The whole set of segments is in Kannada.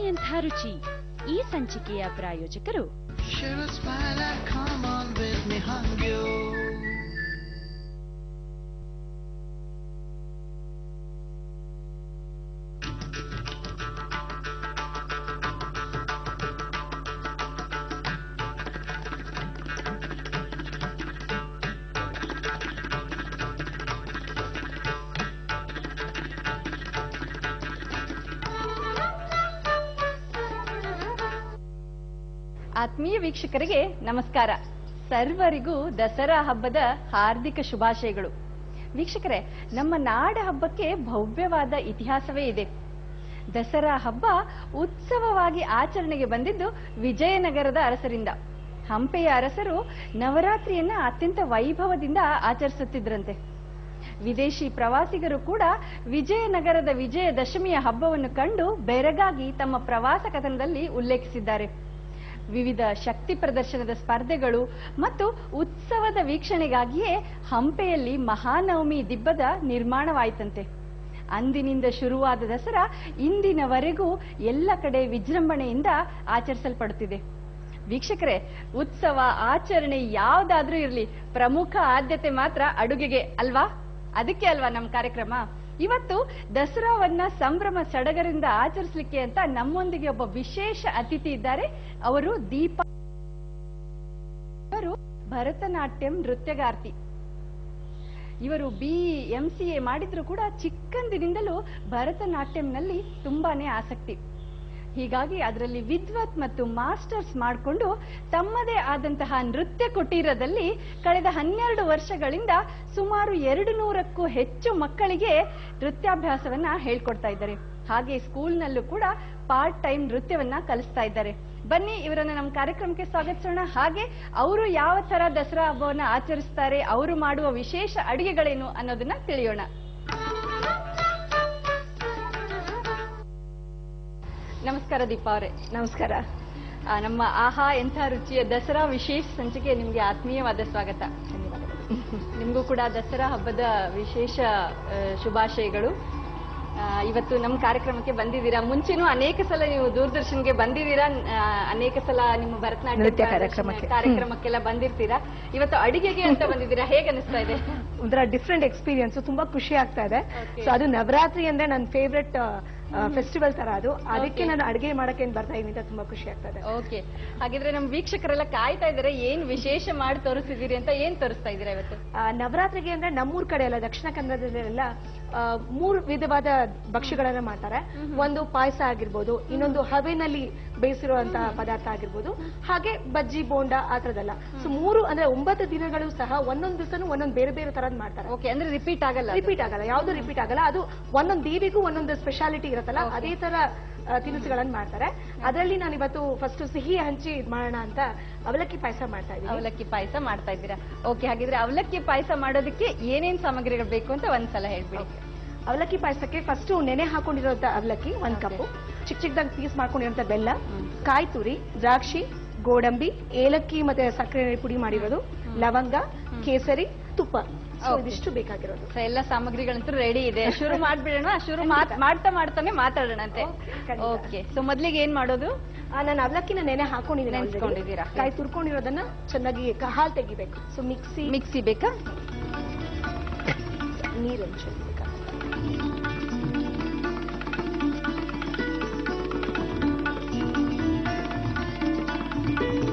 ಎಂಥ ರುಚಿ. ಈ ಸಂಚಿಕೆಯ ಪ್ರಾಯೋಜಕರು ಆತ್ಮೀಯ ವೀಕ್ಷಕರಿಗೆ ನಮಸ್ಕಾರ. ಸರ್ವರಿಗೂ ದಸರಾ ಹಬ್ಬದ ಹಾರ್ದಿಕ ಶುಭಾಶಯಗಳು. ವೀಕ್ಷಕರೇ, ನಮ್ಮ ನಾಡ ಹಬ್ಬಕ್ಕೆ ಭವ್ಯವಾದ ಇತಿಹಾಸವೇ ಇದೆ. ದಸರಾ ಹಬ್ಬ ಉತ್ಸವವಾಗಿ ಆಚರಣೆಗೆ ಬಂದಿದ್ದು ವಿಜಯನಗರದ ಅರಸರಿಂದ. ಹಂಪೆಯ ಅರಸರು ನವರಾತ್ರಿಯನ್ನ ಅತ್ಯಂತ ವೈಭವದಿಂದ ಆಚರಿಸುತ್ತಿದ್ರಂತೆ. ವಿದೇಶಿ ಪ್ರವಾಸಿಗರು ಕೂಡ ವಿಜಯನಗರದ ವಿಜಯದಶಮಿಯ ಹಬ್ಬವನ್ನು ಕಂಡು ಬೆರಗಾಗಿ ತಮ್ಮ ಪ್ರವಾಸ ಕಥನದಲ್ಲಿ ಉಲ್ಲೇಖಿಸಿದ್ದಾರೆ. ವಿವಿಧ ಶಕ್ತಿ ಪ್ರದರ್ಶನದ ಸ್ಪರ್ಧೆಗಳು ಮತ್ತು ಉತ್ಸವದ ವೀಕ್ಷಣೆಗಾಗಿಯೇ ಹಂಪೆಯಲ್ಲಿ ಮಹಾನವಮಿ ದಿಬ್ಬದ ನಿರ್ಮಾಣವಾಯಿತಂತೆ. ಅಂದಿನಿಂದ ಶುರುವಾದ ದಸರಾ ಇಂದಿನವರೆಗೂ ಎಲ್ಲ ಕಡೆ ವಿಜೃಂಭಣೆಯಿಂದ ಆಚರಿಸಲ್ಪಡುತ್ತಿದೆ. ವೀಕ್ಷಕರೇ, ಉತ್ಸವ ಆಚರಣೆ ಯಾವುದಾದ್ರೂ ಇರಲಿ, ಪ್ರಮುಖ ಆದ್ಯತೆ ಮಾತ್ರ ಅಡುಗೆಗೆ ಅಲ್ವಾ? ಅದಕ್ಕೆ ಅಲ್ವಾ ನಮ್ಮ ಕಾರ್ಯಕ್ರಮ. ಇವತ್ತು ದಸರಾವನ್ನ ಸಂಭ್ರಮ ಸಡಗರದಿಂದ ಆಚರಿಸಲಿಕ್ಕೆ ಅಂತ ನಮ್ಮೊಂದಿಗೆ ಒಬ್ಬ ವಿಶೇಷ ಅತಿಥಿ ಇದ್ದಾರೆ. ಅವರು ದೀಪಾ. ಅವರು ಭರತನಾಟ್ಯಂ ನೃತ್ಯಗಾರ್ತಿ. ಇವರು BMCA ಮಾಡಿದ್ರು ಕೂಡ ಚಿಕ್ಕಂದಿನಿಂದಲೂ ಭರತನಾಟ್ಯಂನಲ್ಲಿ ತುಂಬಾನೇ ಆಸಕ್ತಿ. ಹೀಗಾಗಿ ಅದರಲ್ಲಿ ವಿದ್ವತ್ ಮತ್ತು ಮಾಸ್ಟರ್ಸ್ ಮಾಡಿಕೊಂಡು ತಮ್ಮದೇ ಆದಂತಹ ನೃತ್ಯ ಕುಟೀರದಲ್ಲಿ ಕಳೆದ 12 ವರ್ಷಗಳಿಂದ ಸುಮಾರು 200ಕ್ಕೂ ಹೆಚ್ಚು ಮಕ್ಕಳಿಗೆ ನೃತ್ಯಾಭ್ಯಾಸವನ್ನ ಹೇಳ್ಕೊಡ್ತಾ ಇದ್ದಾರೆ. ಹಾಗೆ ಸ್ಕೂಲ್ನಲ್ಲೂ ಕೂಡ ಪಾರ್ಟ್ ಟೈಮ್ ನೃತ್ಯವನ್ನ ಕಲಿಸ್ತಾ ಇದ್ದಾರೆ. ಬನ್ನಿ ಇವರನ್ನ ನಮ್ಮ ಕಾರ್ಯಕ್ರಮಕ್ಕೆ ಸ್ವಾಗತಿಸೋಣ. ಹಾಗೆ ಅವರು ಯಾವ ತರ ದಸರಾ ಹಬ್ಬವನ್ನ ಆಚರಿಸ್ತಾರೆ, ಅವರು ಮಾಡುವ ವಿಶೇಷ ಅಡುಗೆಗಳೇನು ಅನ್ನೋದನ್ನ ತಿಳಿಯೋಣ. ನಮಸ್ಕಾರ ದೀಪಾ ಅವರೇ. ನಮಸ್ಕಾರ. ನಮ್ಮ ಆಹಾ ಎಂಥ ರುಚಿಯ ದಸರಾ ವಿಶೇಷ ಸಂಚಿಕೆ ನಿಮ್ಗೆ ಆತ್ಮೀಯವಾದ ಸ್ವಾಗತ. ನಿಮ್ಗೂ ಕೂಡ ದಸರಾ ಹಬ್ಬದ ವಿಶೇಷ ಶುಭಾಶಯಗಳು. ಇವತ್ತು ನಮ್ಮ ಕಾರ್ಯಕ್ರಮಕ್ಕೆ ಬಂದಿದ್ದೀರಾ. ಮುಂಚೆನೂ ಅನೇಕ ಸಲ ನೀವು ದೂರದರ್ಶನ್ಗೆ ಬಂದಿದ್ದೀರಾ, ಅನೇಕ ಸಲ ನಿಮ್ಮ ಭರತನಾಟ್ಯ ಕಾರ್ಯಕ್ರಮಕ್ಕೆಲ್ಲ ಬಂದಿರ್ತೀರಾ. ಇವತ್ತು ಅಡಿಗೆಗೆ ಅಂತ ಬಂದಿದ್ದೀರಾ, ಹೇಗೆ ಅನಿಸ್ತಾ ಇದೆ? ಒಂಥರ ಡಿಫ್ರೆಂಟ್ ಎಕ್ಸ್ಪೀರಿಯನ್ಸ್, ತುಂಬಾ ಖುಷಿ ಆಗ್ತಾ ಇದೆ. ಸೊ ಅದು ನವರಾತ್ರಿ ಅಂದ್ರೆ ನನ್ನ ಫೇವ್ರೆಟ್ ಫೆಸ್ಟಿವಲ್ ತರ ಅದು, ಅದಕ್ಕೆ ನಾನು ಅಡಿಗೆ ಮಾಡಕ್ಕೆ ಬರ್ತಾ ಇದೀನಿ ಅಂತ ತುಂಬಾ ಖುಷಿ ಆಗ್ತಾ ಇದೆ. ಓಕೆ, ಹಾಗಿದ್ರೆ ನಮ್ಮ ವೀಕ್ಷಕರೆಲ್ಲ ಕಾಯ್ತಾ ಇದಾರೆ, ಏನ್ ವಿಶೇಷ ಮಾಡಿ ತೋರಿಸ್ತಿದ್ದೀರಿ ಅಂತ. ಏನ್ ತೋರಿಸ್ತಾ ಇದ್ದೀರಾ ಇವತ್ತು? ನವರಾತ್ರಿಗೆ ಅಂದ್ರೆ ನಮ್ಮೂರ್ ಕಡೆ ಎಲ್ಲ, ದಕ್ಷಿಣ ಕನ್ನಡದಲ್ಲೆಲ್ಲ 3 ವಿಧವಾದ ಭಕ್ಷ್ಯಗಳನ್ನ ಮಾಡ್ತಾರೆ. ಒಂದು ಪಾಯಸ ಆಗಿರ್ಬೋದು, ಇನ್ನೊಂದು ಹವೆನಲ್ಲಿ ಬೇಯಿಸಿರುವಂತಹ ಪದಾರ್ಥ ಆಗಿರ್ಬೋದು, ಹಾಗೆ ಬಜ್ಜಿ ಬೋಂಡ ಆ ತರದಲ್ಲ. ಸೊ 3 ಅಂದ್ರೆ 9 ದಿನಗಳು ಸಹ ಒಂದೊಂದು ದಿವಸನೂ ಒಂದೊಂದು ಬೇರೆ ಬೇರೆ ತರದ್ ಮಾಡ್ತಾರೆ. ಓಕೆ, ಅಂದ್ರೆ ರಿಪೀಟ್ ಆಗಲ್ಲ, ಯಾವ್ದು ರಿಪೀಟ್ ಆಗಲ್ಲ. ಅದು ಒಂದೊಂದು ದೇವಿಗೂ ಒಂದೊಂದು ಸ್ಪೆಷಾಲಿಟಿ ಇರುತ್ತಲ್ಲ, ಅದೇ ತರ ತಿನಿಸುಗಳನ್ನ ಮಾಡ್ತಾರೆ. ಅದರಲ್ಲಿ ನಾನು ಇವತ್ತು ಫಸ್ಟ್ ಸಿಹಿ ಹಂಚಿ ಇದ್ ಮಾಡೋಣ ಅಂತ ಅವಲಕ್ಕಿ ಪಾಯಸ ಮಾಡ್ತಾ ಇದ್ದೀನಿ. ಅವಲಕ್ಕಿ ಪಾಯಸ ಮಾಡ್ತಾ ಇದ್ದೀರಾ? ಓಕೆ, ಹಾಗಿದ್ರೆ ಅವಲಕ್ಕಿ ಪಾಯಸ ಮಾಡೋದಕ್ಕೆ ಏನೇನ್ ಸಾಮಗ್ರಿಗಳು ಬೇಕು ಅಂತ ಒಂದ್ಸಲ ಹೇಳ್ಬಿಡಿ. ಅವಲಕ್ಕಿ ಪಾಯಸಕ್ಕೆ ಫಸ್ಟ್ ನೆನೆ ಹಾಕೊಂಡಿರೋಂತ ಅವಲಕ್ಕಿ 1 ಕಪ್, ಚಿಕ್ಕ ಚಿಕ್ಕದಾಗಿ ಪೀಸ್ ಮಾಡ್ಕೊಂಡಿರೋಂತ ಬೆಲ್ಲ, ಕಾಯಿ ತುರಿ, ದ್ರಾಕ್ಷಿ, ಗೋಡಂಬಿ, ಏಲಕ್ಕಿ ಮತ್ತೆ ಸಕ್ಕರೆ ಪುಡಿ ಮಾಡಿರೋದು, ಲವಂಗ, ಕೇಸರಿ, ತುಪ್ಪ. ಇದಿಷ್ಟು ಬೇಕಾಗಿರೋದು. ಎಲ್ಲ ಸಾಮಗ್ರಿಗಳಂತೂ ರೆಡಿ ಇದೆ. ಶುರು ಮಾಡ್ಬಿಡೋಣ. ಶುರು ಮಾಡ್ತಾ ಮಾಡ್ತಾನೆ ಮಾತಾಡೋಣಂತೆ. ಓಕೆ, ಸೊ ಮೊದ್ಲಿಗೆ ಏನ್ ಮಾಡೋದು? ನಾನು ಅವಲಕ್ಕಿನ ನೆನೆ ಹಾಕೊಂಡಿದ್ದೀನಿ. ಕಾಯಿ ತುರ್ಕೊಂಡಿರೋದನ್ನ ಚೆನ್ನಾಗಿ ಹಾಲು ತೆಗಿಬೇಕು. ಸೊ ಮಿಕ್ಸಿ ಬೇಕಾ, ನೀರು ಬೇಕಾ?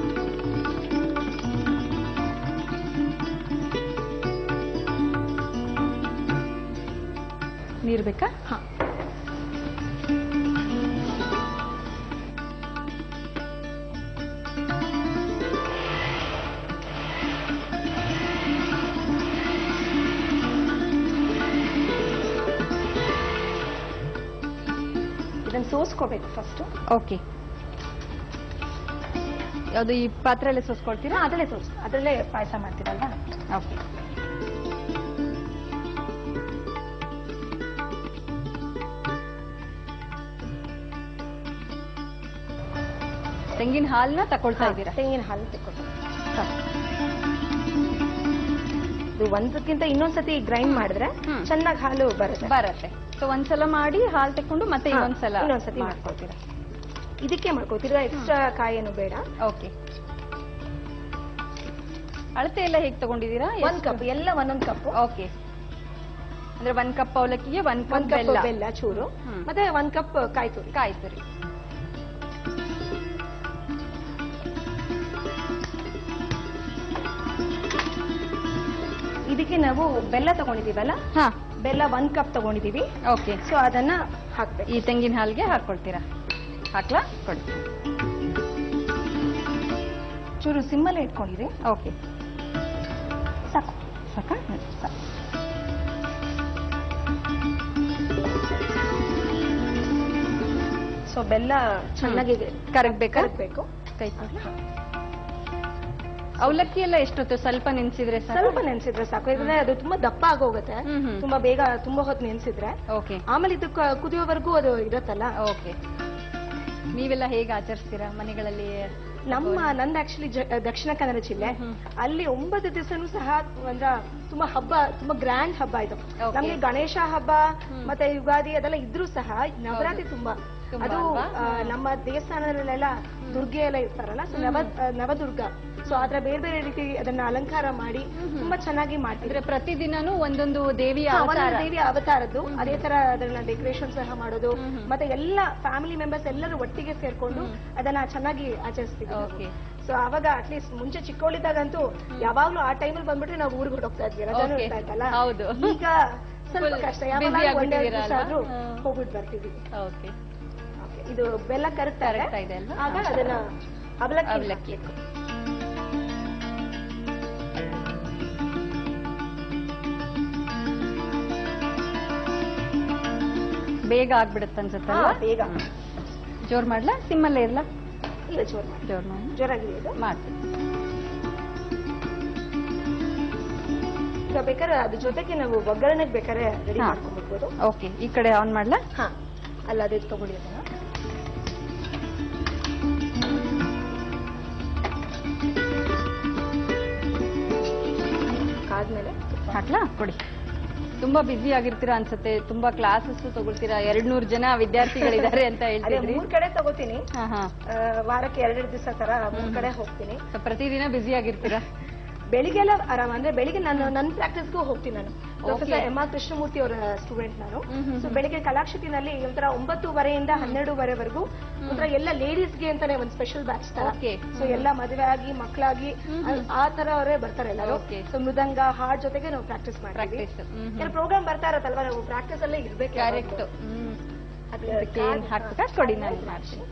ನೀರು ಬೇಕಾ? ಹಾ. ಇದನ್ನ ಸೋಸ್ಕೋಬೇಕು ಫಸ್ಟ್. ಓಕೆ, ಯಾವುದು ಈ ಪಾತ್ರೆಯಲ್ಲೇ ಸೋಸ್ಕೊಳ್ತೀರಾ? ಅದರಲ್ಲೇ ಪಾಯಸ ಮಾಡ್ತೀರಲ್ವಾ? ಓಕೆ. ತೆಂಗಿನ ಹಾಲನ್ನ ತಕೊಳ್ತಾ ಇದ್ದೀರಾ? ತೆಂಗಿನ ಹಾಲು ತಗೊಳ್ತೀನಿ. ಒಂದಕ್ಕಿಂತ ಇನ್ನೊಂದ್ಸತಿ ಗ್ರೈಂಡ್ ಮಾಡಿದ್ರೆ ಚೆನ್ನಾಗಿ ಹಾಲು ಬರುತ್ತೆ. ಸೊ ಒಂದ್ಸಲ ಮಾಡಿ ಹಾಲು ತಕೊಂಡು ಮತ್ತೆ ಇನ್ನೊಂದ್ಸತಿ ಮಾಡ್ಕೊಳ್ತೀರಾ? ಇದಕ್ಕೆ ಮಾಡ್ಕೋತೀರಾ, ಎಕ್ಸ್ಟ್ರಾ ಕಾಯಿ ಏನು ಬೇಡ. ಓಕೆ. ಅಳತೆ ಎಲ್ಲ ಹೇಗೆ ತಗೊಂಡಿದ್ದೀರಾ? 1 ಕಪ್, ಎಲ್ಲ 1 ಕಪ್. ಓಕೆ. ಅಂದ್ರೆ 1 ಕಪ್ ಅವಲಕ್ಕಿಗೆ 1 ಕಪ್ ಕಪ್ ಬೆಲ್ಲ ಚೂರು, ಮತ್ತೆ 1 ಕಪ್ ಕಾಯಿ ತುರಿ. ಕಾಯಿ ತುರಿ. ಇದಕ್ಕೆ ನಾವು ಬೆಲ್ಲ ತಗೊಂಡಿದೀವಲ್ಲ, ಬೆಲ್ಲ 1 ಕಪ್ ತಗೊಂಡಿದೀವಿ. ಓಕೆ. ಸೊ ಅದನ್ನ ಹಾಕ್ಬೇಕು. ಈ ತೆಂಗಿನ ಹಾಲ್ಗೆ ಹಾಕೊಳ್ತೀರಾ? ಹಾಕ್ಲಾ? ಕೊಡಿ. ಚೂರು ಸಿಮ್ಮಲ್ಲಿ ಇಟ್ಕೊಂಡಿರಿ. ಓಕೆ. ಸಾಕು. ಸಾಕಾ? ಸೊ ಬೆಲ್ಲ ಚೆನ್ನಾಗಿ ಕರಗಬೇಕು. ಕೈ ಕೊಡ್ಲಾ? ಅವಲಕ್ಕಿ ಎಲ್ಲ ಎಷ್ಟೊತ್ತು? ಸ್ವಲ್ಪ ನೆನ್ಸಿದ್ರೆ ಸ್ವಲ್ಪ ನೆನ್ಸಿದ್ರೆ ಸಾಕು. ಯಾಕಂದ್ರೆ ಅದು ತುಂಬಾ ದಪ್ಪ ಆಗೋಗುತ್ತೆ, ತುಂಬಾ ಬೇಗ ತುಂಬಾ ಹೊತ್ತು ನೆನ್ಸಿದ್ರೆ. ಓಕೆ. ಆಮೇಲೆ ಇದು ಕುದಿಯೋವರೆಗೂ ಅದು ಇರತ್ತಲ್ಲ. ಓಕೆ. ನೀವೆಲ್ಲ ಹೇಗೆ ಆಚರಿಸ್ತೀರಾ ಮನೆಗಳಲ್ಲಿ? ನಂದು ಆಕ್ಚುಲಿ ದಕ್ಷಿಣ ಕನ್ನಡ ಜಿಲ್ಲೆ, ಅಲ್ಲಿ 9 ದಿವಸನೂ ಸಹ ಅಂದ್ರೆ ತುಂಬಾ ಗ್ರ್ಯಾಂಡ್ ಹಬ್ಬ ಇದು. ನಮ್ಗೆ ಗಣೇಶ ಹಬ್ಬ ಮತ್ತೆ ಯುಗಾದಿ ಅದೆಲ್ಲ ಇದ್ರೂ ಸಹ ನವರಾತ್ರಿ ತುಂಬಾ ಅದು ನಮ್ಮ ದೇವಸ್ಥಾನದಲ್ಲೆಲ್ಲ ದುರ್ಗೆ ಎಲ್ಲ ಇರ್ತಾರಲ್ಲ, ಸೊ ನವದುರ್ಗ. ಸೊ ಅದ್ರ ಬೇರೆ ಬೇರೆ ರೀತಿ ಅದನ್ನ ಅಲಂಕಾರ ಮಾಡಿ ತುಂಬಾ ಚೆನ್ನಾಗಿ ಮಾಡ್ತಿದ್ರೆ. ಪ್ರತಿದಿನನೂ ಒಂದೊಂದು ದೇವಿಯ ಅವತಾರದ್ದು ಅದೇ ತರ ಅದನ್ನ ಡೆಕೋರೇಷನ್ ಸಹ ಮಾಡೋದು, ಮತ್ತೆ ಎಲ್ಲ ಫ್ಯಾಮಿಲಿ ಮೆಂಬರ್ಸ್ ಎಲ್ಲರೂ ಒಟ್ಟಿಗೆ ಸೇರ್ಕೊಂಡು ಅದನ್ನ ಚೆನ್ನಾಗಿ ಆಚರಿಸ್ತೀವಿ. ಸೊ ಅವಾಗ ಅಟ್ಲೀಸ್ಟ್ ಮುಂಚೆ ಚಿಕ್ಕವಳಿದ್ದಾಗಂತೂ ಯಾವಾಗ್ಲೂ ಆ ಟೈಮಲ್ಲಿ ಬಂದ್ಬಿಟ್ರೆ ನಾವು ಊರಿಗೆ ಹೊರಟೋಗ್ತಾ ಇದ್ವಿ, ರಜಾನು ಇರ್ತಾ ಇತ್ತಲ್ಲ. ಈಗ ಸ್ವಲ್ಪ ಕಷ್ಟ, ಯಾವಾಗ ಒಂದೇ ದಿವಸ ಆದ್ರೂ ಹೋಗ್ಬಿಟ್ಟು ಬರ್ತೀವಿ. ಇದು ಬೆಲ್ಲ ಕರಗ್ತಾ ಇದೆ, ಆಗ ಅದನ್ನ ಅವಲಕ್ಕಿ ಬೇಗ ಆಗ್ಬಿಡುತ್ತೆ ಅನ್ಸುತ್ತೆ. ಬೇಗ. ಜೋರ್ ಮಾಡ್ಲಾ? ಸಿಮ್ಮಲ್ಲೇ ಇರ್ಲಾ? ಇಲ್ಲ, ಜೋರಾಗಿ ಮಾಡ್ತೀನಿ. ಈಗ ಬೇಕಾದ್ರೆ ಅದ್ರ ಜೊತೆಗೆ ನಾವು ಒಗ್ಗರಣೆಗೆ ಬೇಕಾದ್ರೆ ರೆಡಿ ಮಾಡ್ಕೊಂಡ್ಬಿಡ್ಬೋದು. ಓಕೆ. ಈ ಕಡೆ ಆನ್ ಮಾಡ್ಲಾ? ಅಲ್ಲ, ಅದೇ ತಗೊಳ್ಳಿ. ಅದನ್ನ ಆದ್ಮೇಲೆ ಹಾಕ್ಲಾ? ಕೊಡಿ. ತುಂಬಾ ಬ್ಯುಸಿ ಆಗಿರ್ತೀರಾ ಅನ್ಸುತ್ತೆ, ತುಂಬಾ ಕ್ಲಾಸಸ್ ತಗೊಳ್ತೀರಾ. 200 ಜನ ವಿದ್ಯಾರ್ಥಿಗಳಿದ್ದಾರೆ ಅಂತ ಹೇಳ್ತಿದ್ರಿ. 3 ಕಡೆ ತಗೋತೀನಿ, ವಾರಕ್ಕೆ 2 ದಿವಸ ತರ 3 ಕಡೆ ಹೋಗ್ತೀನಿ. ಪ್ರತಿದಿನ ಬ್ಯುಸಿ ಆಗಿರ್ತೀರಾ? ಬೆಳಿಗ್ಗೆ ಎಲ್ಲ ಆರಾಮ. ಅಂದ್ರೆ ಬೆಳಿಗ್ಗೆ ನನ್ನ ಪ್ರಾಕ್ಟೀಸ್ಗೂ ಹೋಗ್ತೀನಿ. ನಾನು ಪ್ರೊಫೆಸರ್ ಎಂ ಆರ್ ಕೃಷ್ಣಮೂರ್ತಿ ಅವರ ಸ್ಟೂಡೆಂಟ್ ನಾನು. ಸೊ ಬೆಳಿಗ್ಗೆ ಕಲಾಕ್ಷತಿನಲ್ಲಿ ಒಂಥರ 9:30 ಇಂದ 12:00ವರೆಗೂ ಒಂಥರ ಎಲ್ಲ ಲೇಡೀಸ್ಗೆ ಅಂತಾನೆ ಒಂದು ಸ್ಪೆಷಲ್ ಬ್ಯಾಚ್ ತರ. ಸೊ ಎಲ್ಲ ಮದುವೆ ಆಗಿ ಮಕ್ಕಳಾಗಿ ಆ ತರ ಅವರೇ ಬರ್ತಾರೆ ಎಲ್ಲರೂ. ಸೊ ಮೃದಂಗ ಹಾಡ್ ಜೊತೆಗೆ ನಾವು ಪ್ರಾಕ್ಟೀಸ್ ಮಾಡ್ತೀವಿ. ಕೆಲವು ಪ್ರೋಗ್ರಾಮ್ ಬರ್ತಾ ಇರತ್ತಲ್ವಾ, ನಾವು ಪ್ರಾಕ್ಟೀಸ್ ಅಲ್ಲೇ ಇರ್ಬೇಕು. ಹಾಕ್ಬೇಕಾ? ಕೊಡಿ, ನಾನು ಮಾಡ್ತೀನಿ.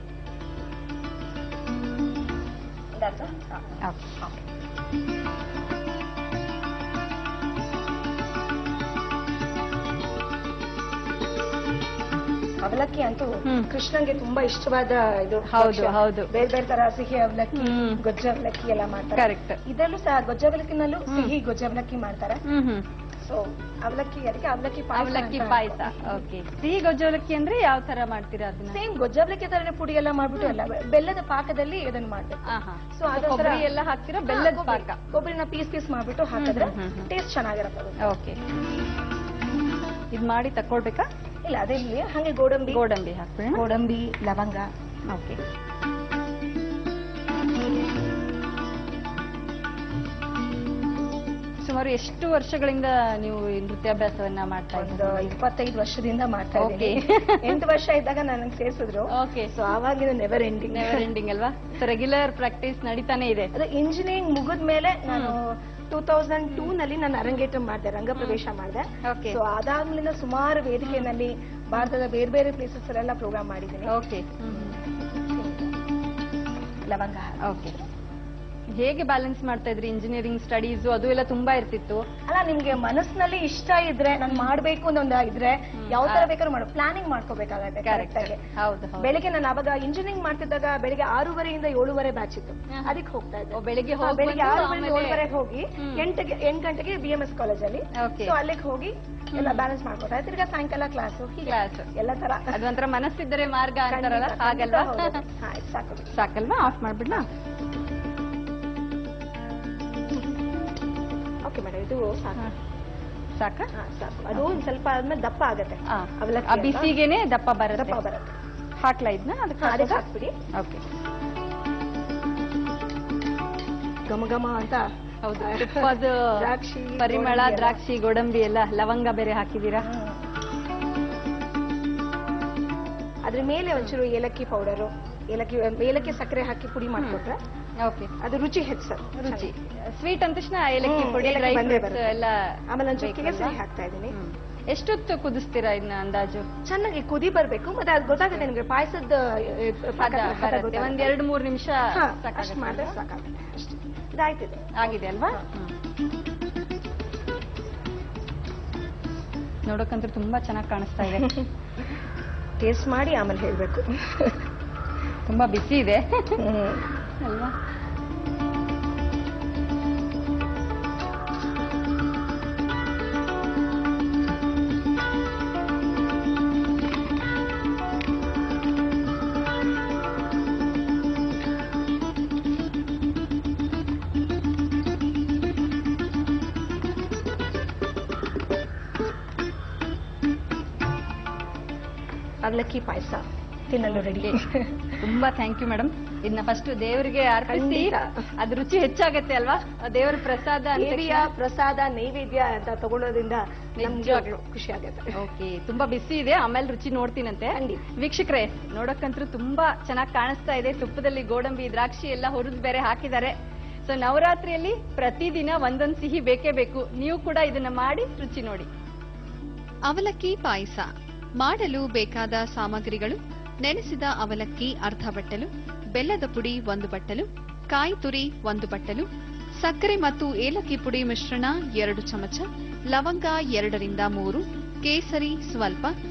ಅವಲಕ್ಕಿ ಅಂತೂ ಕೃಷ್ಣನ್ಗೆ ತುಂಬಾ ಇಷ್ಟವಾದ ಇದು. ಹೌದು. ಬೇರೆ ಬೇರೆ ತರ ಸಿಹಿ ಅವಲಕ್ಕಿ, ಗೊಜ್ಜ ಅವಲಕ್ಕಿ ಎಲ್ಲ ಮಾಡ್ತಾರೆ. ಕರೆಕ್ಟ್. ಇದರಲ್ಲೂ ಸಹ ಗೊಜ್ಜ ಅವಲಕ್ಕಿನಲ್ಲೂ ಸಿಹಿ ಗೊಜ್ಜ ಅವಲಕ್ಕಿ ಮಾಡ್ತಾರೆ. ಸೊ ಅವಲಕ್ಕಿ, ಅದಕ್ಕೆ ಅವಲಕ್ಕಿ ಪಾಯಸ. ಓಕೆ. ಸಿಹಿ ಗೊಜ್ಜ ಅವಲಕ್ಕಿ ಅಂದ್ರೆ ಯಾವ ತರ ಮಾಡ್ತೀರಾ ಅದನ್ನ? ಸೇಮ್ ಗೊಜ್ಜ ಅವಲಕ್ಕಿ ತರನೇ ಪುಡಿ ಎಲ್ಲ ಮಾಡ್ಬಿಟ್ಟು ಎಲ್ಲ ಬೆಲ್ಲದ ಪಾಕದಲ್ಲಿ ಅದನ್ನ ಮಾಡ್ಬೇಕು. ಸೊ ಅದರ ಎಲ್ಲ ಹಾಕ್ತಿರೋ ಬೆಲ್ಲದ ಪಾಕ. ಕೊಬ್ಬರಿನ ಪೀಸ್ ಮಾಡ್ಬಿಟ್ಟು ಹಾಕಿದ್ರೆ ಟೇಸ್ಟ್ ಚೆನ್ನಾಗಿರುತ್ತೆ. ಓಕೆ. ಇದ್ ಮಾಡಿ ತಕೊಳ್ಬೇಕಾ? ಇಲ್ಲ, ಅದೇ ಹಂಗೆ ಗೋಡಂಬಿ ಹಾಕ್ಬೇಡ. ಗೋಡಂಬಿ, ಲವಂಗ. ಓಕೆ. ಸುಮಾರು ಎಷ್ಟು ವರ್ಷಗಳಿಂದ ನೀವು ನೃತ್ಯಾಭ್ಯಾಸವನ್ನ ಮಾಡ್ತಾ ಇದ್ದೀರಾ? 25 ವರ್ಷದಿಂದ ಮಾಡ್ತಾ ಇದ್ದೀನಿ. 8 ವರ್ಷ ಇದ್ದಾಗ ನನಗೆ ಸೇರಿಸಿದ್ರು. ಓಕೆ. ಸೊ ಆವಾಗ ನೆವರ್ ಎಂಡಿಂಗ್ ಅಲ್ವಾ? ಸೊ ರೆಗ್ಯುಲರ್ ಪ್ರಾಕ್ಟೀಸ್ ನಡೀತಾನೆ ಇದೆ. ಅದು ಇಂಜಿನಿಯರಿಂಗ್ ಮುಗಿದ್ಮೇಲೆ ನಾನು 2002 ನಲ್ಲಿ ನಾನು ಅರಂಗೇಟ್ರ ಮಾಡಿದೆ, ರಂಗಪ್ರವೇಶ ಮಾಡಿದೆ. ಸೊ ಅದಾದ್ಮೇಲಿಂದ ಸುಮಾರು ವೇದಿಕೆಯಲ್ಲಿ ಭಾರತದ ಬೇರೆ ಬೇರೆ ಪ್ಲೇಸಸ್ ಅಲ್ಲೆಲ್ಲ ಪ್ರೋಗ್ರಾಮ್ ಮಾಡಿದ್ದೀನಿ. ಓಕೆ. ಲವಂಗ. ಓಕೆ. ಹೇಗೆ ಬ್ಯಾಲೆನ್ಸ್ ಮಾಡ್ತಾ ಇದ್ರಿ? ಇಂಜಿನಿಯರಿಂಗ್ ಸ್ಟಡೀಸ್ ಅದು ಎಲ್ಲ ತುಂಬಾ ಇರ್ತಿತ್ತು ಅಲ್ಲ. ನಿಮ್ಗೆ ಮನಸ್ಸಿನಲ್ಲಿ ಇಷ್ಟ ಇದ್ರೆ, ನಾನು ಮಾಡ್ಬೇಕು ಅನ್ನೋ ಇದ್ರೆ ಯಾವ ತರ ಬೇಕಾದ್ರೂ ಮಾಡೋ ಪ್ಲಾನಿಂಗ್ ಮಾಡ್ಕೋಬೇಕಾಗತ್ತೆ ಕರೆಕ್ಟ್ ಆಗಿ. ಬೆಳಿಗ್ಗೆ ನಾನು ಅವಾಗ ಇಂಜಿನಿಯರಿಂಗ್ ಮಾಡ್ತಿದ್ದಾಗ ಬೆಳಿಗ್ಗೆ 6:30 ಇಂದ 7:30 ಬ್ಯಾಚ್ ಇತ್ತು, ಅದಕ್ಕೆ ಹೋಗ್ತಾ ಇದ್ದೆ. ಬೆಳಿಗ್ಗೆ 6:30 7:30 ಹೋಗಿ 8 ಗಂಟೆಗೆ BMS ಕಾಲೇಜಲ್ಲಿ. ಸೊ ಅಲ್ಲಿಗೆ ಹೋಗಿ ಎಲ್ಲ ಬ್ಯಾಲೆನ್ಸ್ ಮಾಡ್ಕೋತಾ ತಿರ್ಗಾ ಸಾಯಂಕಾಲ ಕ್ಲಾಸ್ ಎಲ್ಲ ತರ. ಅದೊಂಥರ ಮನಸ್ಸಿದ್ದರೆ ಮಾರ್ಗ ಅಂತಾರಲ್ಲ, ಹಾಗಲ್ವಾ? ಸಾಕಲ್ವಾ? ಆಫ್ ಮಾಡ್ಬಿಡ್ಲಾ? ಓಕೆ ಮೇಡಮ್, ಇದು ಸಾಕು. ಸಾಕು. ಅದು ಒಂದ್ ಸ್ವಲ್ಪ ಆದ್ಮೇಲೆ ದಪ್ಪ ಆಗತ್ತೆ. ಬಿಸಿಗೆನೆ ದಪ್ಪ ಬರುತ್ತೆ. ಹಾಕ್ಲಾ ಇದನ್ನ ಅದಕ್ಕೆ ಹಾಕ್ಬಿಡಿ. ಓಕೆ. ಘಮ ಘಮ ಅಂತ. ಹೌದು, ತುಪ್ಪದ ದ್ರಾಕ್ಷಿ ಪರಿಮಳ, ದ್ರಾಕ್ಷಿ, ಗೋಡಂಬಿ ಎಲ್ಲ, ಲವಂಗ ಬೇರೆ ಹಾಕಿದೀರಾ. ಅದ್ರ ಮೇಲೆ ಒಂಚೂರು ಏಲಕ್ಕಿ ಪೌಡರು, ಏಲಕ್ಕಿ ಸಕ್ಕರೆ ಹಾಕಿ ಪುಡಿ ಮಾಡ್ಕೊಟ್ರೆ ಓಕೆ, ಅದು ರುಚಿ ಹೆಚ್ಚು. ರುಚಿ ಸ್ವೀಟ್ ಅಂದ ತಕ್ಷಣ ಏಲಕ್ಕಿ ಪುಡಿ, ಡ್ರೈ ಫ್ರೂಟ್ಸ್ ಎಲ್ಲ. ಆಮೇಲೆ ಒಂಚೂರು ಕೇಸರಿ ಹಾಕ್ತಾ ಇದ್ದೀನಿ. ಎಷ್ಟೊತ್ತು ಕುದಿಸ್ತೀರಾ ಇದನ್ನ ಅಂದಾಜು? ಚೆನ್ನಾಗಿ ಕುದಿ ಬರ್ಬೇಕು, ಮತ್ತೆ ಅದು ಗೊತ್ತಾಗುತ್ತೆ ನಿಮ್ಗೆ ಪಾಯಸದ ಒಂದ್ 2-3 ನಿಮಿಷ ಅಷ್ಟು ಮಾಡಿದ್ರೆ ಸಾಕಾಗುತ್ತೆ ಅಷ್ಟೇ. ಇದಾಯ್ತಿದೆ, ಆಗಿದೆ ಅಲ್ವಾ? ನೋಡೋಕಂತೂ ತುಂಬಾ ಚೆನ್ನಾಗಿ ಕಾಣಿಸ್ತಾ ಇದೆ. ಟೇಸ್ಟ್ ಮಾಡಿ ಆಮೇಲೆ ಹೇಳ್ಬೇಕು. ತುಂಬಾ ಬಿಸಿ ಇದೆ ಅಲ್ವಾ? ಅವಲಕ್ಕಿ ಪಾಯಸ ತಿನ್ನಲು ರೆಡಿ. ತುಂಬಾ ಥ್ಯಾಂಕ್ ಯು ಮೇಡಮ್. ಇದನ್ನ ಫಸ್ಟ್ ದೇವರಿಗೆ ಅರ್ಪಿಸಿ, ಅದ್ ರುಚಿ ಹೆಚ್ಚಾಗತ್ತೆ ಅಲ್ವಾ? ದೇವರ ಪ್ರಸಾದ, ದೇವಿಯ ಪ್ರಸಾದ ನೈವೇದ್ಯ ಅಂತ ತಗೊಳ್ಳೋದ್ರಿಂದ ನಿಜವಾಗ್ಲೂ ಖುಷಿ ಆಗುತ್ತೆ. ಓಕೆ, ತುಂಬಾ ಬಿಸಿ ಇದೆ, ಆಮೇಲೆ ರುಚಿ ನೋಡ್ತೀನಂತೆ. ವೀಕ್ಷಕರೇ, ನೋಡಕ್ಕಂತೂ ತುಂಬಾ ಚೆನ್ನಾಗಿ ಕಾಣಿಸ್ತಾ ಇದೆ. ತುಪ್ಪದಲ್ಲಿ ಗೋಡಂಬಿ, ದ್ರಾಕ್ಷಿ ಎಲ್ಲ ಹುರಿದು ಬೇರೆ ಹಾಕಿದ್ದಾರೆ. ಸೊ ನವರಾತ್ರಿಯಲ್ಲಿ ಪ್ರತಿದಿನ ಒಂದೊಂದು ಸಿಹಿ ಬೇಕೇ ಬೇಕು. ನೀವು ಕೂಡ ಇದನ್ನ ಮಾಡಿ ರುಚಿ ನೋಡಿ. ಅವಲಕ್ಕಿ ಪಾಯಸ ಮಾಡಲು ಬೇಕಾದ ಸಾಮಗ್ರಿಗಳು: ನೆನೆಸಿದ ಅವಲಕ್ಕಿ ಅರ್ಧ ಬಟ್ಟಲು, ಬೆಲ್ಲದ ಪುಡಿ 1 ಬಟ್ಟಲು, ಕಾಯಿ ತುರಿ 1 ಬಟ್ಟಲು, ಸಕ್ಕರೆ ಮತ್ತು ಏಲಕ್ಕಿ ಪುಡಿ ಮಿಶ್ರಣ 2 ಚಮಚ, ಲವಂಗ 2 ರಿಂದ 3, ಕೇಸರಿ ಸ್ವಲ್ಪ,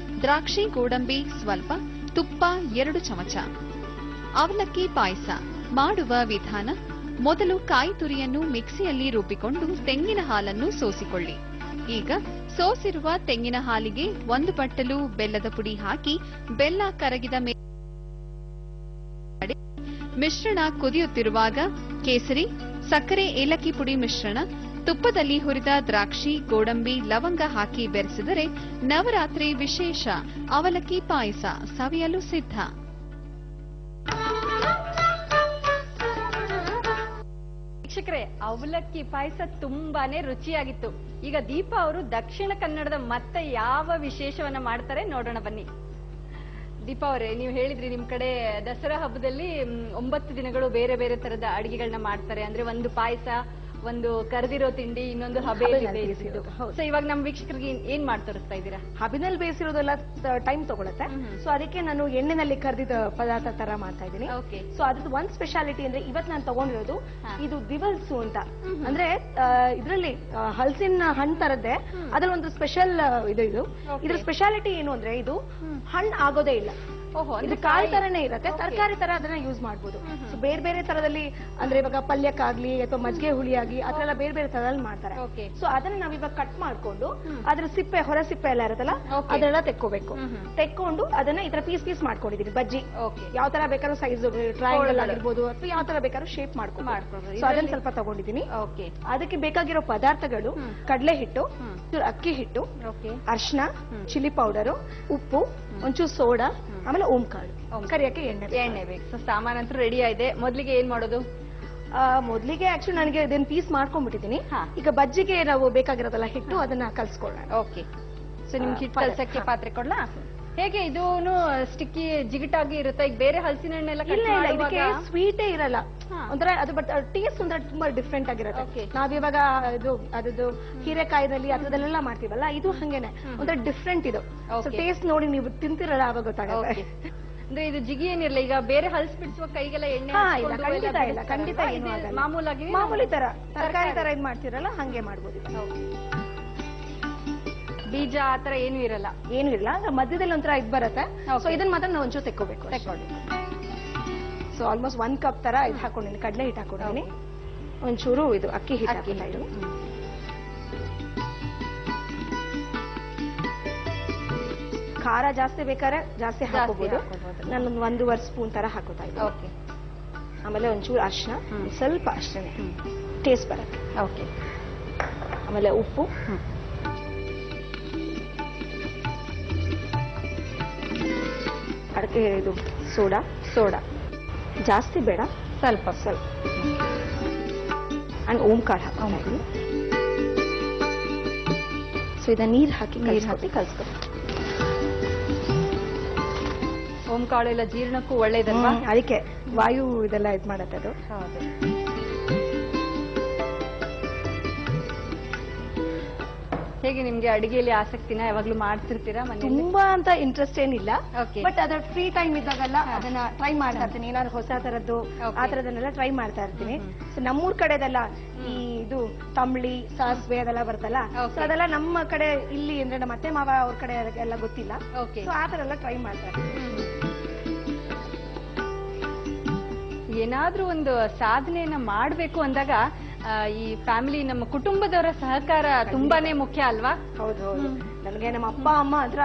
ದ್ರಾಕ್ಷಿ ಗೋಡಂಬಿ ಸ್ವಲ್ಪ, ತುಪ್ಪ 2 ಚಮಚ. ಅವಲಕ್ಕಿ ಪಾಯಸ ಮಾಡುವ ವಿಧಾನ: ಮೊದಲು ಕಾಯಿ ತುರಿಯನ್ನು ಮಿಕ್ಸಿಯಲ್ಲಿ ರುಬ್ಬಿಕೊಂಡು ತೆಂಗಿನ ಹಾಲನ್ನು ಸೋಸಿಕೊಳ್ಳಿ. ಈಗ ಸೋಸಿರುವ ತೆಂಗಿನ ಹಾಲಿಗೆ 1 ಬಟ್ಟಲು ಬೆಲ್ಲದ ಪುಡಿ ಹಾಕಿ ಬೆಲ್ಲ ಕರಗಿದ ಮೇಲೆ ಮಿಶ್ರಣ ಕುದಿಯುತ್ತಿರುವಾಗ ಕೇಸರಿ, ಸಕ್ಕರೆ, ಏಲಕ್ಕಿ ಪುಡಿ ಮಿಶ್ರಣ, ತುಪ್ಪದಲ್ಲಿ ಹುರಿದ ದ್ರಾಕ್ಷಿ, ಗೋಡಂಬಿ, ಲವಂಗ ಹಾಕಿ ಬೆರೆಸಿದರೆ ನವರಾತ್ರಿ ವಿಶೇಷ ಅವಲಕ್ಕಿ ಪಾಯಸ ಸವಿಯಲು ಸಿದ್ಧ. ವೀಕ್ಷಕರೇ, ಅವಲಕ್ಕಿ ಪಾಯಸ ತುಂಬಾನೇ ರುಚಿಯಾಗಿತ್ತು. ಈಗ ದೀಪಾ ಅವರು ದಕ್ಷಿಣ ಕನ್ನಡದ ಮತ್ತೆ ಯಾವ ವಿಶೇಷವನ್ನ ಮಾಡ್ತಾರೆ ನೋಡೋಣ ಬನ್ನಿ. ದೀಪಾ ಅವರೇ, ನೀವು ಹೇಳಿದ್ರಿ ನಿಮ್ ಕಡೆ ದಸರಾ ಹಬ್ಬದಲ್ಲಿ 9 ದಿನಗಳು ಬೇರೆ ಬೇರೆ ತರದ ಅಡಿಗೆಗಳನ್ನ ಮಾಡ್ತಾರೆ. ಅಂದ್ರೆ ಒಂದು ಪಾಯಸ, ಒಂದು ಕರೆದಿರೋ ತಿಂಡಿ, ಇನ್ನೊಂದು ಹಬೆಯಲ್ಲಿ ಬೇಯಿಸಿದ್ದು. ಸೊ ಇವಾಗ ನಮ್ ವೀಕ್ಷಕರಿಗೆ ಏನ್ ಮಾಡಿ ತೋರಿಸ್ತಾ ಇದ್ದೀರಾ? ಹಬಿನಲ್ಲಿ ಬೇಯಿಸಿರೋದೆಲ್ಲ ಟೈಮ್ ತಗೊಳುತ್ತೆ. ಸೊ ಅದಕ್ಕೆ ನಾನು ಎಣ್ಣೆನಲ್ಲಿ ಕರೆದಿದ್ದ ಪದಾರ್ಥ ತರ ಮಾಡ್ತಾ ಇದ್ದೀನಿ. ಸೊ ಅದ್ರದ್ದು ಒಂದ್ ಸ್ಪೆಷಾಲಿಟಿ ಅಂದ್ರೆ ಇವತ್ತು ನಾನು ತಗೊಂಡಿರೋದು ಇದು ದಿವಲ್ಸು ಅಂತ. ಅಂದ್ರೆ ಇದ್ರಲ್ಲಿ ಹಲಸಿನ ಹಣ್ಣು ತರದ್ದೆ, ಅದ್ರಲ್ಲಿ ಒಂದು ಸ್ಪೆಷಲ್ ಇದು ಇದ್ರ ಸ್ಪೆಷಾಲಿಟಿ ಏನು ಅಂದ್ರೆ ಇದು ಹಣ್ಣು ಆಗೋದೇ ಇಲ್ಲ. ಇದು ಕಾಯಿ ತರನೇ ಇರುತ್ತೆ, ತರಕಾರಿ ತರ ಅದನ್ನ ಯೂಸ್ ಮಾಡಬಹುದು. ಸೊ ಬೇರೆ ಬೇರೆ ತರದಲ್ಲಿ ಅಂದ್ರೆ ಇವಾಗ ಪಲ್ಯಕ್ಕಾಗ್ಲಿ ಅಥವಾ ಮಜ್ಜಿಗೆ ಹುಳಿಯಾಗಿ ಅದೆಲ್ಲ ಬೇರೆ ಬೇರೆ ತರದಲ್ಲಿ ಮಾಡ್ತಾರೆ. ಸೊ ಅದನ್ನ ನಾವ್ ಇವಾಗ ಕಟ್ ಮಾಡ್ಕೊಂಡು ಅದ್ರ ಸಿಪ್ಪೆ, ಹೊರ ಸಿಪ್ಪೆ ಎಲ್ಲ ಇರುತ್ತಲ್ಲ ಅದೆಲ್ಲ ತೆಕ್ಕೋಬೇಕು. ತೆಕ್ಕೊಂಡು ಅದನ್ನ ಈ ತರ ಪೀಸ್ ಪೀಸ್ ಮಾಡ್ಕೊಂಡಿದೀನಿ. ಬಜ್ಜಿ ಯಾವ ತರ ಬೇಕಾದ್ರೂ ಸೈಜ್ ಟ್ರಯಾಂಗಲ್ ಆಗಿರ್ಬೋದು ಅಥವಾ ಯಾವ ತರ ಬೇಕಾದ್ರೂ ಶೇಪ್ ಮಾಡ್ಕೊಂಡು ಸೊ ಅದನ್ನ ಸ್ವಲ್ಪ ತಗೊಂಡಿದೀನಿ. ಅದಕ್ಕೆ ಬೇಕಾಗಿರೋ ಪದಾರ್ಥಗಳು: ಕಡಲೆ ಹಿಟ್ಟು, ಅಕ್ಕಿ ಹಿಟ್ಟು, ಅರ್ಶಿನ, ಚಿಲ್ಲಿ ಪೌಡರು, ಉಪ್ಪು, ಒಂಚೂರು ಸೋಡಾ, ಆಮೇಲೆ ಓಂಕಾಳು, ಕರಿಯಕ್ಕೆ ಎಣ್ಣೆ ಬೇಕು. ಸೊ ಸಾಮಾನಂತೂ ರೆಡಿ ಆಗಿದೆ. ಮೊದ್ಲಿಗೆ ಏನ್ ಮಾಡೋದು? ಮೊದ್ಲಿಗೆ ಆಕ್ಚುಲಿ ನನಗೆ ಇದನ್ನ ಪೀಸ್ ಮಾಡ್ಕೊಂಡ್ಬಿಟ್ಟಿದ್ದೀನಿ. ಈಗ ಬಜ್ಜಿಗೆ ನಾವು ಬೇಕಾಗಿರೋದಲ್ಲ ಹಿಟ್ಟು, ಅದನ್ನ ಕಲ್ಸ್ಕೊಳ್ಳೋಣ. ಓಕೆ. ಸೊ ನಿಮ್ಗೆ ಹಿಟ್ಟು ಕಲ್ಸಕ್ಕೆ ಪಾತ್ರೆ ಕೊಡ್ಲಾ? ಹೇಗೆ ಇದೂನು ಸ್ಟಿಕ್ಕಿ ಜಿಗಿಟಾಗಿ ಇರುತ್ತೆ? ಈಗ ಬೇರೆ ಹಲಸಿನ ಹಣ್ಣೆಲ್ಲ ಇದಕ್ಕೆ ಸ್ವೀಟೇ ಇರಲ್ಲ, ಒಂಥರ ಅದು ಬಟ್ ಟೇಸ್ಟ್ ಒಂಥರ ತುಂಬಾ ಡಿಫ್ರೆಂಟ್ ಆಗಿರುತ್ತೆ. ನಾವಿವಾಗ ಇದು ಅದದ್ದು ಹೀರೆಕಾಯಿನಲ್ಲಿ ಅದರಲ್ಲೆಲ್ಲ ಮಾಡ್ತೀವಲ್ಲ, ಇದು ಹಂಗೇನೆ ಒಂಥರ ಡಿಫ್ರೆಂಟ್. ಇದು ಟೇಸ್ಟ್ ನೋಡಿ ನೀವು ತಿಂತಿರಲ್ಲ ಅವಾಗ ಗೊತ್ತಾಗುತ್ತೆ. ಅಂದ್ರೆ ಇದು ಜಿಗಿ ಏನಿರಲ್ಲ. ಈಗ ಬೇರೆ ಹಲ್ಸ್ ಬಿಡಿಸುವ ಕೈಗೆಲ್ಲ ಎಣ್ಣೆ ಖಂಡಿತ ಇಲ್ಲ, ಖಂಡಿತ ಏನು ಆಗಲ್ಲ. ಮಾಮೂಲಿ ತರ ತರಕಾರಿ ತರ ಇದ್ ಮಾಡ್ತಿರಲ್ಲ ಹಂಗೆ ಮಾಡ್ಬೋದು. ಬೀಜ ಆತರ ಏನು ಇರಲ್ಲ, ಏನು ಇರಲ್ಲ. ಮಧ್ಯದಲ್ಲಿ ಒಂಥರ ಇದ್ ಬರುತ್ತೆ. ಸೊ ಇದನ್ನ ಮಾತ್ರ ನಾವು ಒಂಚೂರು ತೆಕ್ಕೋಬೇಕು. ಸೊ ಆಲ್ಮೋಸ್ಟ್ 1 ಕಪ್ ತರ ಇದು ಹಾಕೊಂಡಿನಿ, ಕಡಲೆ ಹಿಟ್ಟು ಹಾಕೊಂಡಿನಿ, ಒಂಚೂರು ಇದು ಅಕ್ಕಿ ಹಿಟ್ಟು ಹಾಕಿಲ್ಲ. ಇದು ಖಾರ ಜಾಸ್ತಿ ಬೇಕಾದ್ರೆ ಜಾಸ್ತಿ ಹಾಕೋಬಹುದು. ನಾನೊಂದು 1.5 ಸ್ಪೂನ್ ತರ ಹಾಕೋತಾ ಇದ್ದೀನಿ. ಆಮೇಲೆ ಒಂಚೂರು ಅರ್ಶಿನ, ಸ್ವಲ್ಪ ಅಷ್ಟೇ ಟೇಸ್ಟ್ ಬರುತ್ತೆ. ಓಕೆ. ಆಮೇಲೆ ಉಪ್ಪು, ಅಡಕೆ ಇದು ಸೋಡಾ ಜಾಸ್ತಿ ಬೇಡ, ಸ್ವಲ್ಪ ಅಂಡ್ ಓಂಕಾರ ಹಾಕಿ. ಸೊ ಇದನ್ನ ನೀರು ಹಾಕಿ ಕಲ್ಸ್ಕೊಡಿ. ಓಂಕಾಳು ಎಲ್ಲ ಜೀರ್ಣಕ್ಕೂ ಒಳ್ಳೇದಲ್ವಾ? ಅದಕ್ಕೆ ವಾಯು ಇದೆಲ್ಲ ಇದು ಮಾಡತ್ತೆ ಅದು. ಹೇಗೆ ನಿಮ್ಗೆ ಅಡಿಗೆಯಲ್ಲಿ ಆಸಕ್ತಿನ ಯಾವಾಗ್ಲೂ ಮಾಡ್ತಿರ್ತೀರಾ? ತುಂಬಾ ಅಂತ ಇಂಟ್ರೆಸ್ಟ್ ಏನಿಲ್ಲ, Okay. ಬಟ್ ಅದ್ರ ಫ್ರೀ ಟೈಮ್ ಇದ್ದಾಗೆಲ್ಲ ಅದನ್ನ ಟ್ರೈ ಮಾಡ್ತಾ ಇರ್ತೀನಿ. ಏನಾದ್ರು ಹೊಸ ತರದ್ದು ಆ ತರದನ್ನೆಲ್ಲ ಟ್ರೈ ಮಾಡ್ತಾ ಇರ್ತೀನಿ. ಸೊ ನಮ್ಮೂರ್ ಕಡೆದೆಲ್ಲ ಈ ಇದು ತಂಬ್ಳಿ, ಸಾಸಿವೆ ಅದೆಲ್ಲ ಬರ್ತಲ್ಲ, ಸೊ ಅದೆಲ್ಲ ನಮ್ಮ ಕಡೆ ಇಲ್ಲಿ ಅಂದ್ರೆ ನಮ್ಮ ಅತ್ತೆ ಮಾವ ಅವ್ರ ಕಡೆ ಎಲ್ಲ ಗೊತ್ತಿಲ್ಲ. ಸೊ ಆ ತರ ಎಲ್ಲ ಟ್ರೈ ಮಾಡ್ತಾ ಇರ್ತೀನಿ. ಏನಾದ್ರೂ ಒಂದು ಸಾಧನೆಯನ್ನ ಮಾಡ್ಬೇಕು ಅಂದಾಗ ಈ ಫ್ಯಾಮಿಲಿ, ನಮ್ಮ ಕುಟುಂಬದವರ ಸಹಕಾರ ತುಂಬಾನೇ ಮುಖ್ಯ ಅಲ್ವಾ? ಹೌದು. ನನಗೆ ನಮ್ಮ ಅಪ್ಪ ಅಮ್ಮ ಹತ್ರ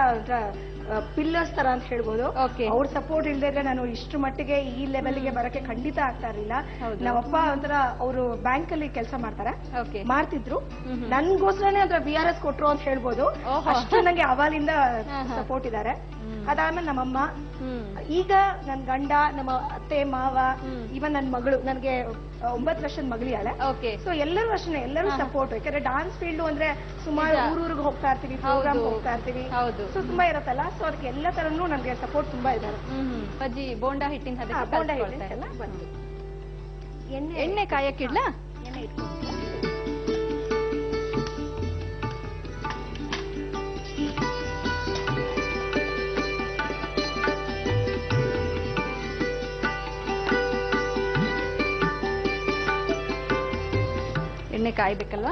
ಪಿಲ್ಲರ್ಸ್ ತರ ಅಂತ ಹೇಳ್ಬೋದು. ಅವ್ರ ಸಪೋರ್ಟ್ ಇಲ್ದೇ ಇದ್ರೆ ನಾನು ಇಷ್ಟು ಮಟ್ಟಿಗೆ ಈ ಲೆವೆಲ್ಗೆ ಬರಕ್ಕೆ ಖಂಡಿತ ಆಗ್ತಾ ಇರಲಿಲ್ಲ. ನಮ್ಮಪ್ಪ ಒಂಥರ ಅವರು ಬ್ಯಾಂಕ್ ಅಲ್ಲಿ ಕೆಲಸ ಮಾಡ್ತಿದ್ರು, ನನ್ಗೋಸ್ಕರನೇ ಒಂಥರ BRS ಕೊಟ್ರು ಅಂತ ಹೇಳ್ಬೋದು. ಅಷ್ಟು ನಂಗೆ ಅವಾಲಿಂದ ಸಪೋರ್ಟ್ ಇದ್ದಾರೆ. ಅದಾದ್ಮೇಲೆ ನಮ್ಮಮ್ಮ, ಈಗ ನನ್ ಗಂಡ, ನಮ್ಮ ಅತ್ತೆ ಮಾವ, ಇವನ್ ನನ್ ಮಗಳು, ನನ್ಗೆ 9 ವರ್ಷದ ಮಗಳಿಯಾಳೆ. ಸೊ ಎಲ್ಲರೂ ಅಷ್ಟೇ, ಎಲ್ಲರೂ ಸಪೋರ್ಟ್. ಯಾಕಂದ್ರೆ ಡಾನ್ಸ್ ಫೀಲ್ಡ್ ಅಂದ್ರೆ ಸುಮಾರು ಊರಿಗೆ ಹೋಗ್ತಾ ಇರ್ತೀವಿ, ಪ್ರೋಗ್ರಾಮ್ ಹೋಗ್ತಾ ಇರ್ತೀವಿ, ಸೊ ತುಂಬಾ ಇರತ್ತಲ್ಲ. ಸೊ ಅದಕ್ಕೆ ಎಲ್ಲ ತರನು ನನ್ಗೆ ಸಪೋರ್ಟ್ ತುಂಬಾ ಇದ್ದಾರೆ. ಬಜ್ಜಿ ಬೋಂಡಾ ಹಿಟ್ಟಿನ ಬೋಂಡಾ ಹಿಟ್ಟಿನ ಬಂತು. ಎಣ್ಣೆ ಕಾಯಕ್ಕಿಡ್ಲಾ? ಎಣ್ಣೆ ಇಟ್ಕೊಂಡು ಎಣ್ಣೆ ಕಾಯ್ಬೇಕಲ್ವಾ?